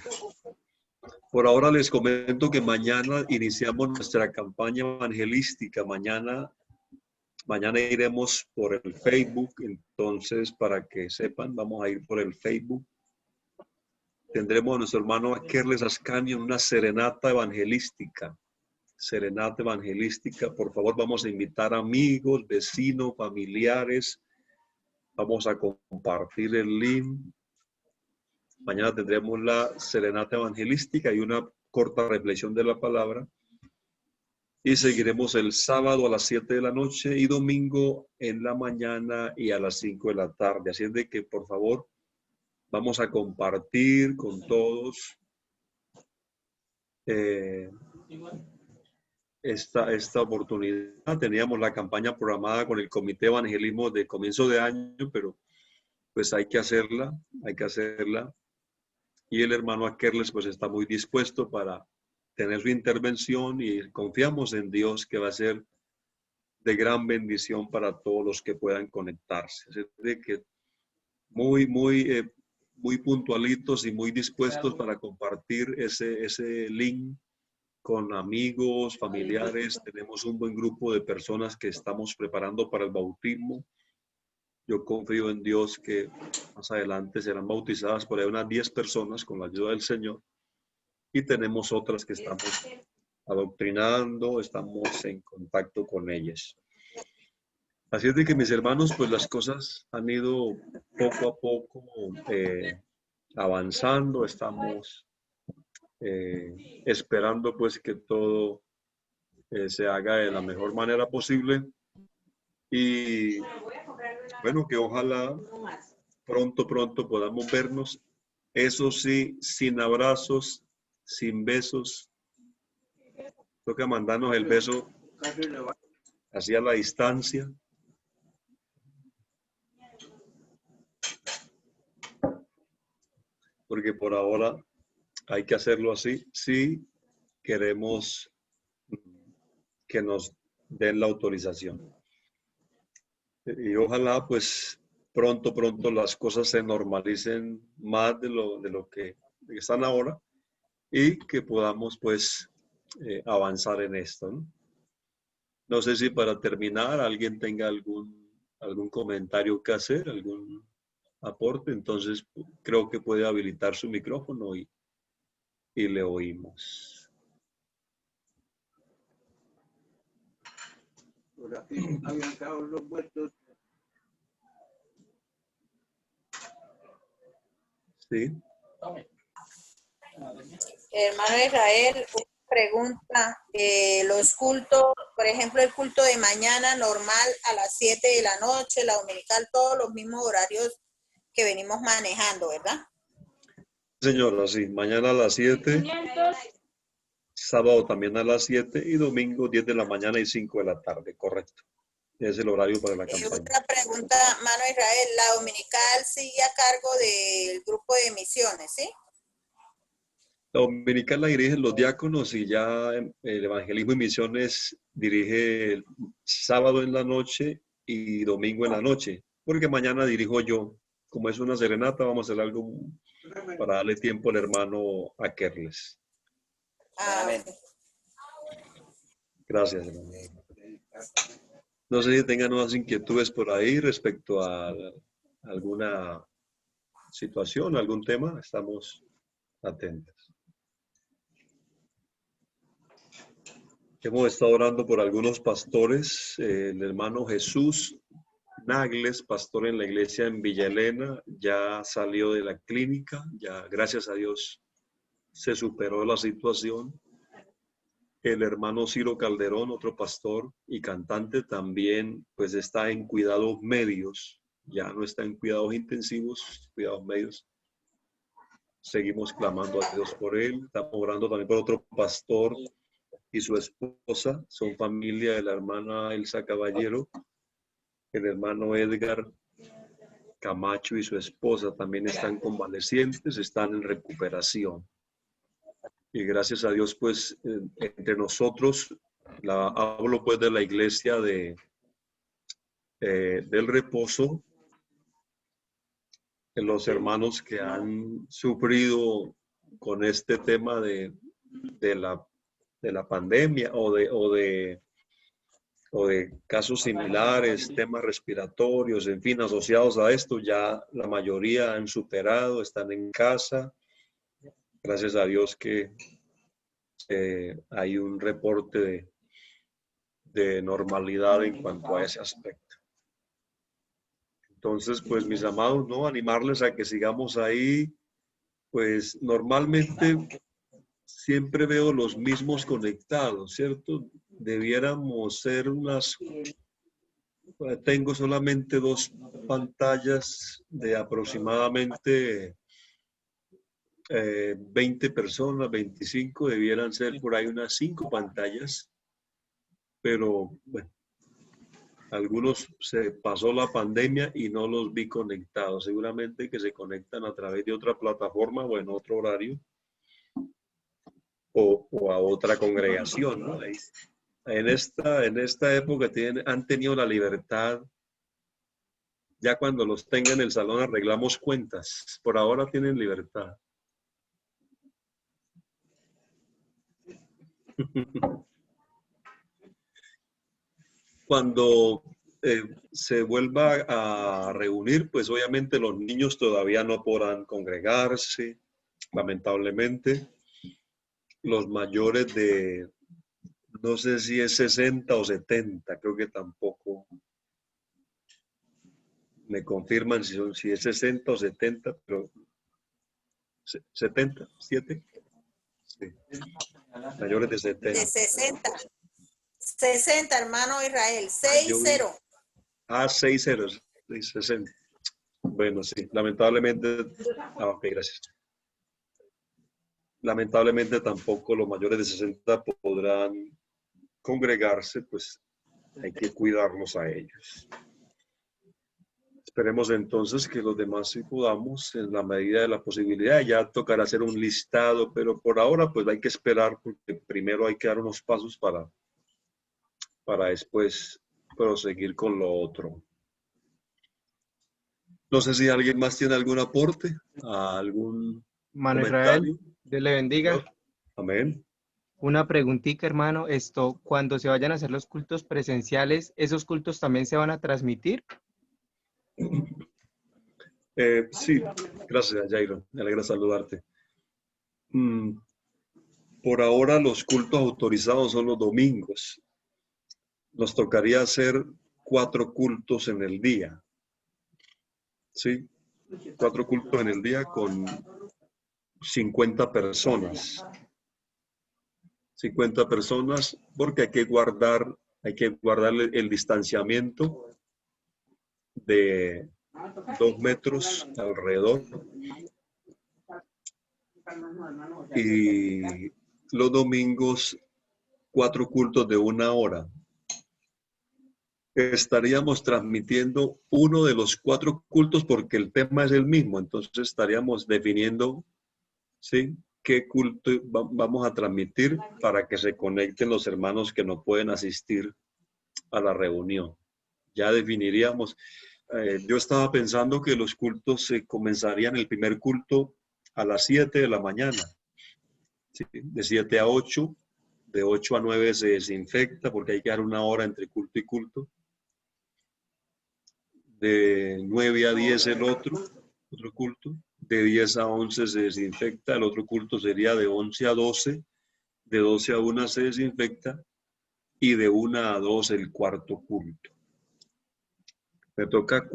Por ahora les comento que mañana iniciamos nuestra campaña evangelística. Mañana iremos por el Facebook. Entonces, para que sepan, vamos a ir por el Facebook. Tendremos a nuestro hermano Akerles Ascanio en una serenata evangelística. Serenata evangelística. Por favor, vamos a invitar amigos, vecinos, familiares. Vamos a compartir el link. Mañana tendremos la serenata evangelística y una corta reflexión de la palabra. Y seguiremos el sábado a las 7 de la noche y domingo en la mañana y a las 5 de la tarde. Así es de que, por favor, vamos a compartir con todos esta oportunidad. Teníamos la campaña programada con el Comité de Evangelismo de comienzo de año, pero pues hay que hacerla. Y el hermano Akerles pues está muy dispuesto para tener su intervención y confiamos en Dios que va a ser de gran bendición para todos los que puedan conectarse. Así de que muy puntualitos y muy dispuestos para compartir ese link con amigos, familiares. Tenemos un buen grupo de personas que estamos preparando para el bautismo. Yo confío en Dios que más adelante serán bautizadas por ahí unas 10 personas con la ayuda del Señor. Y tenemos otras que estamos adoctrinando, estamos en contacto con ellas. Así es de que, mis hermanos, pues las cosas han ido poco a poco avanzando. Estamos esperando pues que todo se haga de la mejor manera posible. Y bueno, que ojalá pronto podamos vernos. Eso sí, sin abrazos, sin besos. Toca mandarnos el beso hacia la distancia. Porque por ahora hay que hacerlo así si queremos que nos den la autorización. Y ojalá pues pronto las cosas se normalicen más de lo que están ahora y que podamos pues avanzar en esto, ¿no? No sé si para terminar alguien tenga algún comentario que hacer, algún aporte. Entonces creo que puede habilitar su micrófono y le oímos. Por aquí habían quedado los muertos. Sí. Hermano Israel, una pregunta. Los cultos, por ejemplo, el culto de mañana normal a las 7 de la noche, la dominical, todos los mismos horarios que venimos manejando, ¿verdad? Señora, sí. Mañana a las 7. Sábado también a las 7 y domingo 10 de la mañana y 5 de la tarde, correcto. Es el horario para la campaña. Otra pregunta, hermano Israel, la dominical sigue a cargo del grupo de misiones, ¿sí? La dominical la dirigen los diáconos y ya el evangelismo y misiones dirige el sábado en la noche y domingo en la noche, porque mañana dirijo yo. Como es una serenata, vamos a hacer algo para darle tiempo al hermano Akerles. Amén. Gracias, hermano. No sé si tengan nuevas inquietudes por ahí respecto a alguna situación, algún tema. Estamos atentos. Hemos estado orando por algunos pastores. El hermano Jesús Nagles, pastor en la iglesia en Villa Elena, ya salió de la clínica. Ya, gracias a Dios, se superó la situación. El hermano Ciro Calderón, otro pastor y cantante, también pues está en cuidados medios. Ya no está en cuidados intensivos, cuidados medios. Seguimos clamando a Dios por él. Estamos orando también por otro pastor y su esposa. Son familia de la hermana Elsa Caballero. El hermano Edgar Camacho y su esposa también están convalecientes, están en recuperación. Y gracias a Dios, pues, entre nosotros, hablo pues de la iglesia del reposo, los hermanos que han sufrido con este tema de la pandemia o de casos similares, temas respiratorios, en fin, asociados a esto, ya la mayoría han superado, están en casa. Gracias a Dios que hay un reporte de normalidad en cuanto a ese aspecto. Entonces, pues mis amados, ¿no? Animarles a que sigamos ahí. Pues normalmente siempre veo los mismos conectados, ¿cierto? Debiéramos ser tengo solamente 2 pantallas de aproximadamente 20 personas, 25, debieran ser por ahí unas 5 pantallas, pero bueno, algunos se pasó la pandemia y no los vi conectados. Seguramente que se conectan a través de otra plataforma o en otro horario o a otra congregación, ¿no? En esta época han tenido la libertad. Ya cuando los tengan en el salón arreglamos cuentas. Por ahora tienen libertad. Cuando se vuelva a reunir, pues obviamente los niños todavía no podrán congregarse, lamentablemente. Los mayores de, no sé si es 60 o 70, creo que tampoco. Me confirman si es 60 o 70, pero 70, 7. Sí. Mayores de 70. De 60. 60, hermano Israel. 60. 60, 60. Bueno, sí, lamentablemente. Ok, gracias. Lamentablemente tampoco los mayores de 60 podrán congregarse, pues hay que cuidarlos a ellos. Esperemos entonces que los demás sí podamos en la medida de la posibilidad. Ya tocará hacer un listado, pero por ahora pues hay que esperar porque primero hay que dar unos pasos para después proseguir con lo otro. No sé si alguien más tiene algún aporte, algún Hermano comentario. Israel, Dios le bendiga. Amén. Una preguntita, hermano, cuando se vayan a hacer los cultos presenciales, ¿esos cultos también se van a transmitir? Sí, gracias, Jairo. Me alegra saludarte. Por ahora los cultos autorizados son los domingos. Nos tocaría hacer 4 cultos en el día. ¿Sí? 4 cultos en el día con 50 personas. 50 personas porque hay que guardar el distanciamiento de 2 metros alrededor. Y los domingos 4 cultos de 1 hora. Estaríamos transmitiendo uno de los 4 cultos porque el tema es el mismo. Entonces estaríamos definiendo, ¿sí?, qué culto vamos a transmitir para que se conecten los hermanos que no pueden asistir a la reunión. Ya definiríamos. Yo estaba pensando que los cultos se comenzarían el primer culto a las 7 de la mañana. ¿Sí? De 7 a 8, de 8 a 9 se desinfecta porque hay que dar 1 hora entre culto y culto. De 9 a 10 el otro culto. De 10 a 11 se desinfecta. El otro culto sería de 11 a 12. De 12 a 1 se desinfecta. Y de 1 a 2 el cuarto culto. Me toca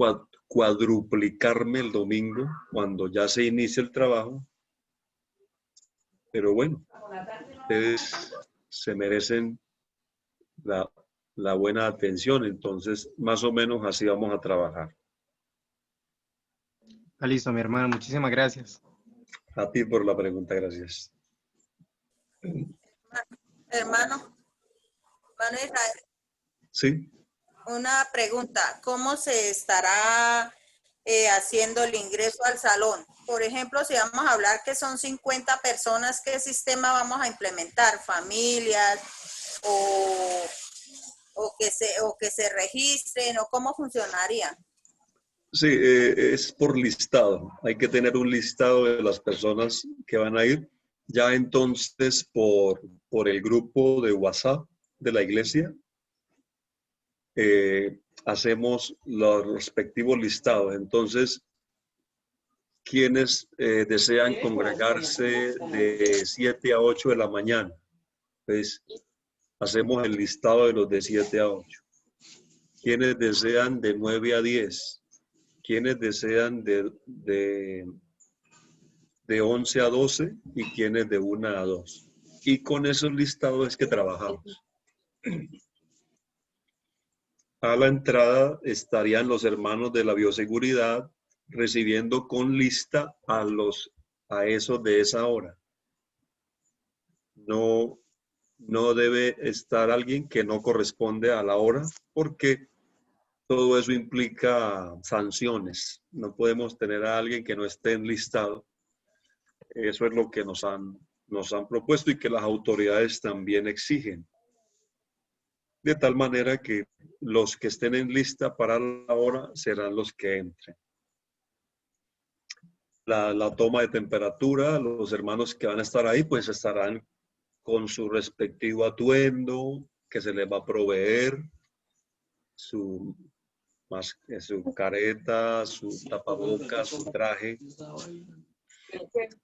cuadruplicarme el domingo cuando ya se inicia el trabajo. Pero bueno, ustedes se merecen la buena atención. Entonces, más o menos así vamos a trabajar. Listo, mi hermano. Muchísimas gracias. A ti por la pregunta, gracias. Hermano Israel. Sí. Una pregunta. ¿Cómo se estará haciendo el ingreso al salón? Por ejemplo, si vamos a hablar que son 50 personas, ¿qué sistema vamos a implementar? ¿Familias o que se registren o cómo funcionaría? Sí, es por listado. Hay que tener un listado de las personas que van a ir. Ya entonces por el grupo de WhatsApp de la iglesia, hacemos los respectivos listados. Entonces, quienes desean congregarse de 7 a 8 de la mañana, pues hacemos el listado de los de 7 a 8. Quienes desean de 9 a 10. Quienes desean de 11 a 12 y quienes de 1 a 2. Y con esos listados es que trabajamos. A la entrada estarían los hermanos de la bioseguridad recibiendo con lista a esos de esa hora. No debe estar alguien que no corresponde a la hora porque todo eso implica sanciones. No podemos tener a alguien que no esté enlistado. Eso es lo que nos han propuesto y que las autoridades también exigen. De tal manera que los que estén en lista para la hora serán los que entren. La toma de temperatura, los hermanos que van a estar ahí, pues estarán con su respectivo atuendo que se les va a proveer, su careta, su tapabocas, su traje,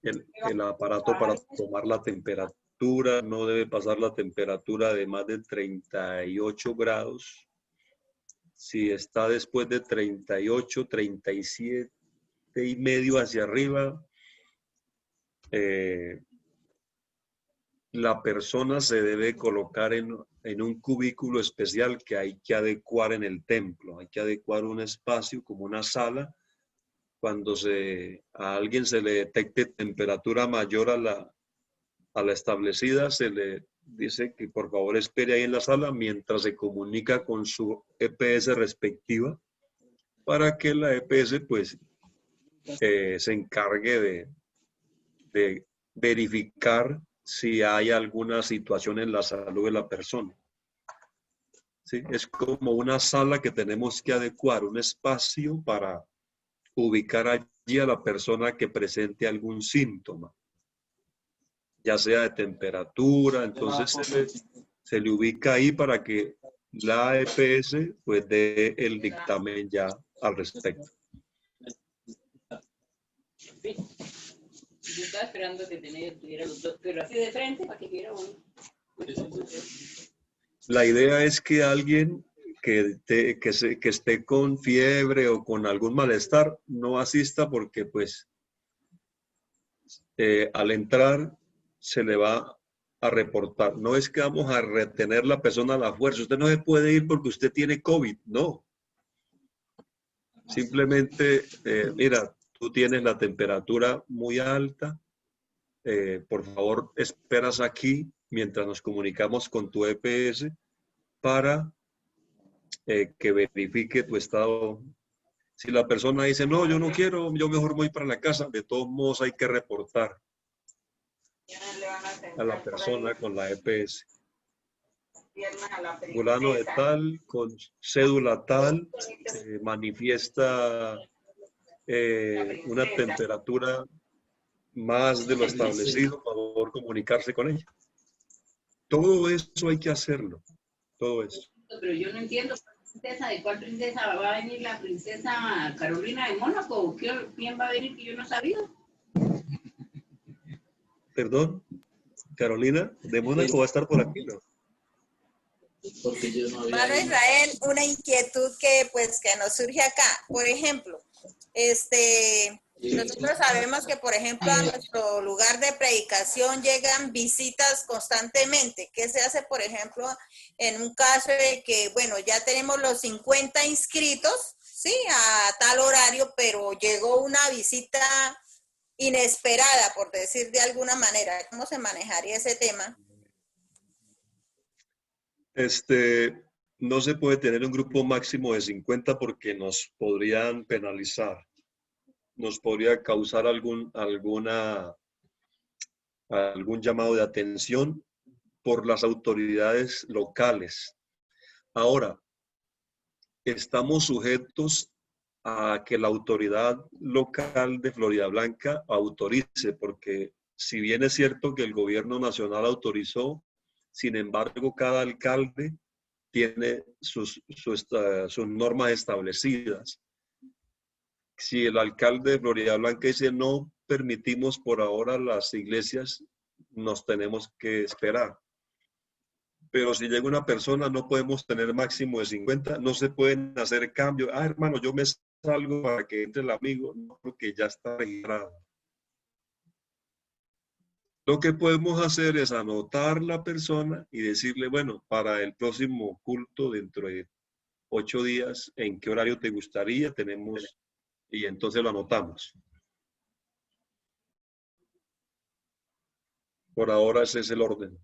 el aparato para tomar la temperatura. No debe pasar la temperatura de más de 38 grados. Si está después de 38, 37 y medio hacia arriba, la persona se debe colocar en un cubículo especial que hay que adecuar en el templo. Hay que adecuar un espacio como una sala. Cuando a alguien se le detecte temperatura mayor a la establecida, se le dice que por favor espere ahí en la sala mientras se comunica con su EPS respectiva para que la EPS pues se encargue de verificar si hay alguna situación en la salud de la persona. ¿Sí? Es como una sala que tenemos que adecuar, un espacio para ubicar allí a la persona que presente algún síntoma, ya sea de temperatura. Entonces se le ubica ahí para que la EPS pues dé el dictamen ya al respecto. Yo estaba esperando que tuviera los dos, pero así de frente para que viera uno. La idea es que alguien que esté con fiebre o con algún malestar no asista porque pues al entrar se le va a reportar. No es que vamos a retener la persona a la fuerza. Usted no se puede ir porque usted tiene COVID. No. Simplemente, mira, tú tienes la temperatura muy alta. Por favor, esperas aquí mientras nos comunicamos con tu EPS para que verifique tu estado. Si la persona dice, no, yo no quiero, yo mejor voy para la casa, de todos modos hay que reportar a la persona con la EPS. Fulano de tal, con cédula tal, manifiesta una temperatura más de lo establecido, por favor comunicarse con ella. Todo eso hay que hacerlo, todo eso. Pero yo no entiendo, princesa, ¿de cuál princesa va a venir? ¿La princesa Carolina de Mónaco? ¿Quién va a venir que yo no sabía? Perdón, Carolina de Mónaco va a estar por aquí, ¿no? Hermano Israel, una inquietud que nos surge acá. Por ejemplo, nosotros sabemos que, por ejemplo, a nuestro lugar de predicación llegan visitas constantemente. ¿Qué se hace, por ejemplo, en un caso de que, bueno, ya tenemos los 50 inscritos, sí, a tal horario, pero llegó una visita inesperada, por decir de alguna manera? ¿Cómo se manejaría ese tema? No se puede tener un grupo máximo de 50 porque nos podrían penalizar. Nos podría causar algún llamado de atención por las autoridades locales. Ahora, estamos sujetos a que la autoridad local de Florida Blanca autorice, porque si bien es cierto que el gobierno nacional autorizó, sin embargo, cada alcalde tiene sus normas establecidas. Si el alcalde de Florida Blanca dice no permitimos por ahora las iglesias, nos tenemos que esperar. Pero si llega una persona, no podemos tener máximo de 50, no se pueden hacer cambios. Ah, hermano, yo me salgo para que entre el amigo, no, porque ya está registrado. Lo que podemos hacer es anotar la persona y decirle, bueno, para el próximo culto dentro de 8 días, ¿en qué horario te gustaría? Tenemos, y entonces lo anotamos. Por ahora ese es el orden.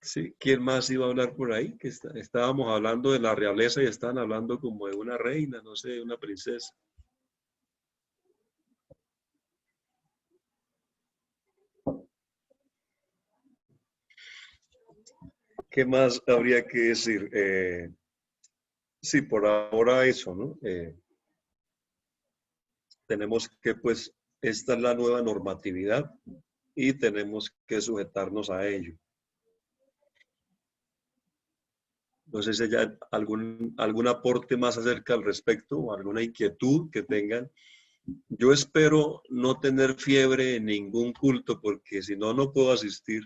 Sí, ¿quién más iba a hablar por ahí? Que estábamos hablando de la realeza y estaban hablando como de una reina, no sé, de una princesa. ¿Qué más habría que decir? Sí, por ahora eso, ¿no? Tenemos que, pues, esta es la nueva normatividad y tenemos que sujetarnos a ello. No sé si hay algún aporte más acerca al respecto o alguna inquietud que tengan. Yo espero no tener fiebre en ningún culto porque si no, no puedo asistir.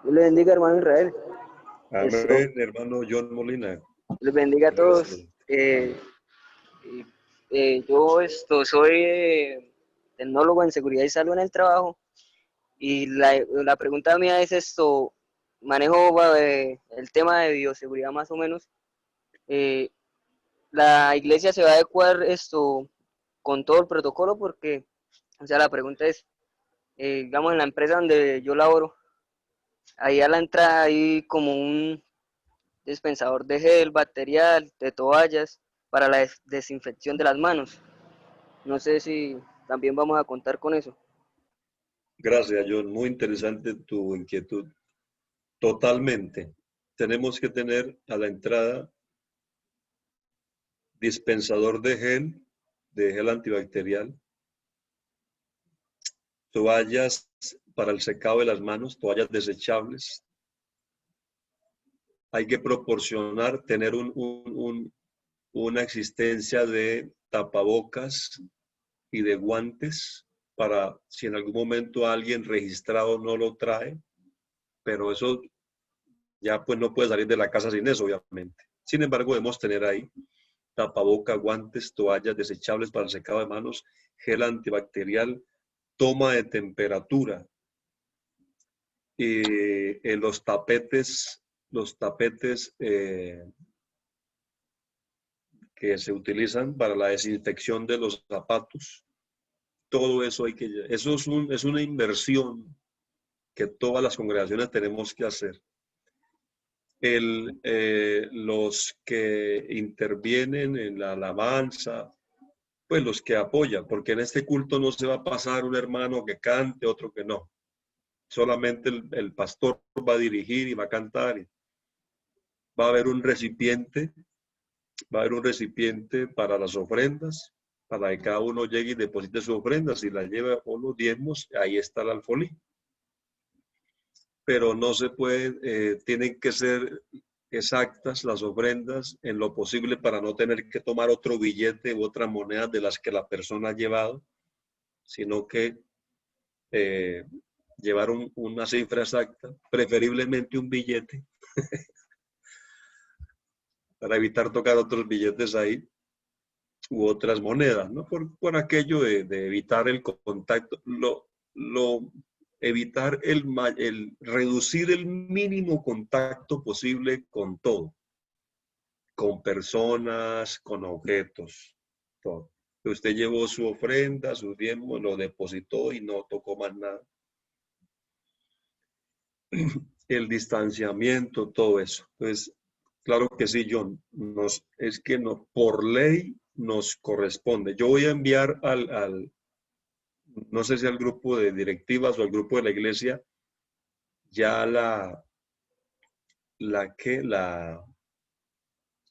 Dios le bendiga, hermano Israel. Amén, hermano John Molina. Les bendiga a todos. Yo soy tecnólogo en seguridad y salud en el trabajo. Y la pregunta mía es manejo el tema de bioseguridad más o menos. La iglesia se va a adecuar con todo el protocolo porque, o sea, la pregunta es, digamos, en la empresa donde yo laboro, ahí a la entrada hay como un dispensador de gel, bacterial, de toallas, para la desinfección de las manos. No sé si también vamos a contar con eso. Gracias, John. Muy interesante tu inquietud. Totalmente. Tenemos que tener a la entrada dispensador de gel antibacterial, toallas para el secado de las manos, toallas desechables. Hay que proporcionar, tener una existencia de tapabocas y de guantes para si en algún momento alguien registrado no lo trae, pero eso ya pues no puede salir de la casa sin eso, obviamente. Sin embargo, debemos tener ahí tapabocas, guantes, toallas desechables para el secado de manos, gel antibacterial, toma de temperatura, los tapetes que se utilizan para la desinfección de los zapatos. Todo eso eso es una inversión que todas las congregaciones tenemos que hacer. Los que intervienen en la alabanza, pues los que apoyan, porque en este culto no se va a pasar un hermano que cante, otro que no. Solamente el pastor va a dirigir y va a cantar. Va a haber un recipiente para las ofrendas, para que cada uno llegue y deposite su ofrenda. Si la lleva o los diezmos, ahí está el alfolí. Pero no se puede, tienen que ser exactas las ofrendas en lo posible para no tener que tomar otro billete u otra moneda de las que la persona ha llevado, sino que llevar una cifra exacta, preferiblemente un billete, para evitar tocar otros billetes ahí u otras monedas, ¿no? Por aquello de evitar el contacto, evitar reducir el mínimo contacto posible con todo, con personas, con objetos, todo. Usted llevó su ofrenda, su diezmo, lo depositó y no tocó más nada. El distanciamiento, todo eso. Entonces, claro que sí, John, por ley nos corresponde. Yo voy a enviar no sé si al grupo de directivas o al grupo de la iglesia, ya la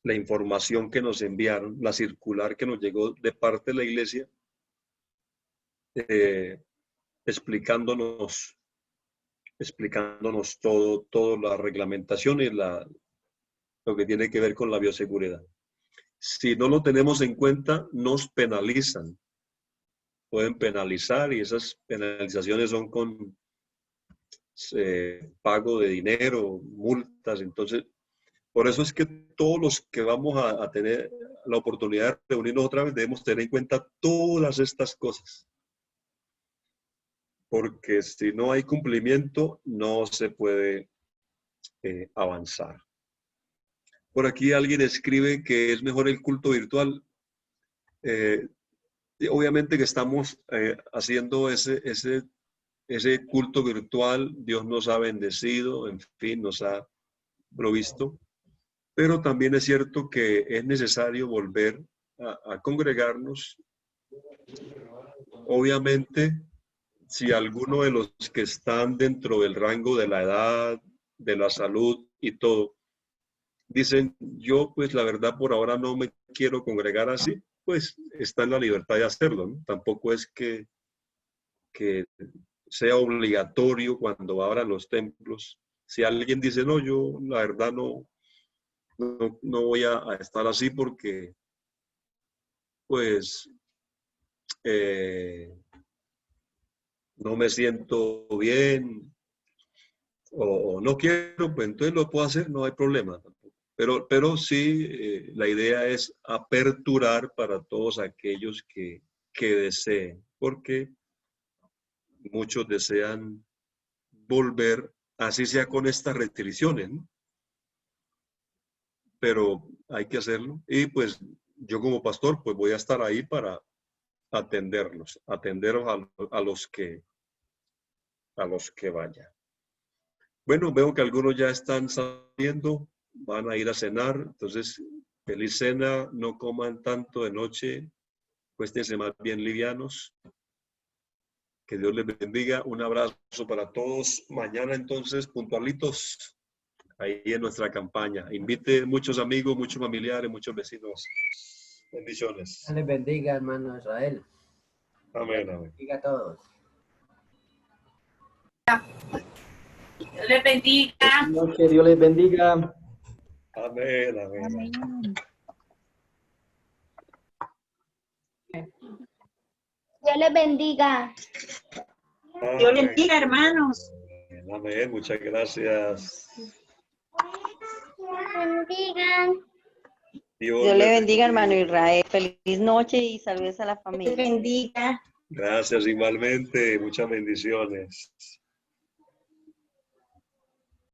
información que nos enviaron, la circular que nos llegó de parte de la iglesia, explicándonos todo la reglamentación y lo que tiene que ver con la bioseguridad. Si no lo tenemos en cuenta, nos penalizan. Pueden penalizar y esas penalizaciones son con pago de dinero, multas. Entonces, por eso es que todos los que vamos a tener la oportunidad de reunirnos otra vez debemos tener en cuenta todas estas cosas. Porque si no hay cumplimiento, no se puede avanzar. Por aquí alguien escribe que es mejor el culto virtual. Obviamente que estamos haciendo ese culto virtual. Dios nos ha bendecido, en fin, nos ha provisto. Pero también es cierto que es necesario volver a congregarnos. Obviamente, si alguno de los que están dentro del rango de la edad, de la salud y todo, dicen, yo pues la verdad por ahora no me quiero congregar así, pues está en la libertad de hacerlo, ¿no? Tampoco es que sea obligatorio cuando abran los templos. Si alguien dice, no, yo la verdad no voy a estar así porque pues no me siento bien o no quiero, pues entonces lo puedo hacer, no hay problema. Pero sí, la idea es aperturar para todos aquellos que deseen, porque muchos desean volver, así sea con estas restricciones, ¿no? Pero hay que hacerlo. Y pues yo como pastor, pues voy a estar ahí para atenderlos a los que vayan. Bueno, veo que algunos ya están saliendo, van a ir a cenar, entonces feliz cena, no coman tanto de noche, cuéstense más bien livianos. Que Dios les bendiga, un abrazo para todos. Mañana entonces, puntualitos, ahí en nuestra campaña. Invite muchos amigos, muchos familiares, muchos vecinos. Bendiciones. Dios les bendiga, hermano Israel. Amén, amén. Bendiga a todos. Dios les bendiga. Que Dios les bendiga. Amén, amén. Dios les bendiga. Dios les bendiga, hermanos. Amén, muchas gracias. Bendigan. Dios le bendiga, hermano Israel. Feliz noche y saludos a la familia. Gracias igualmente, muchas bendiciones.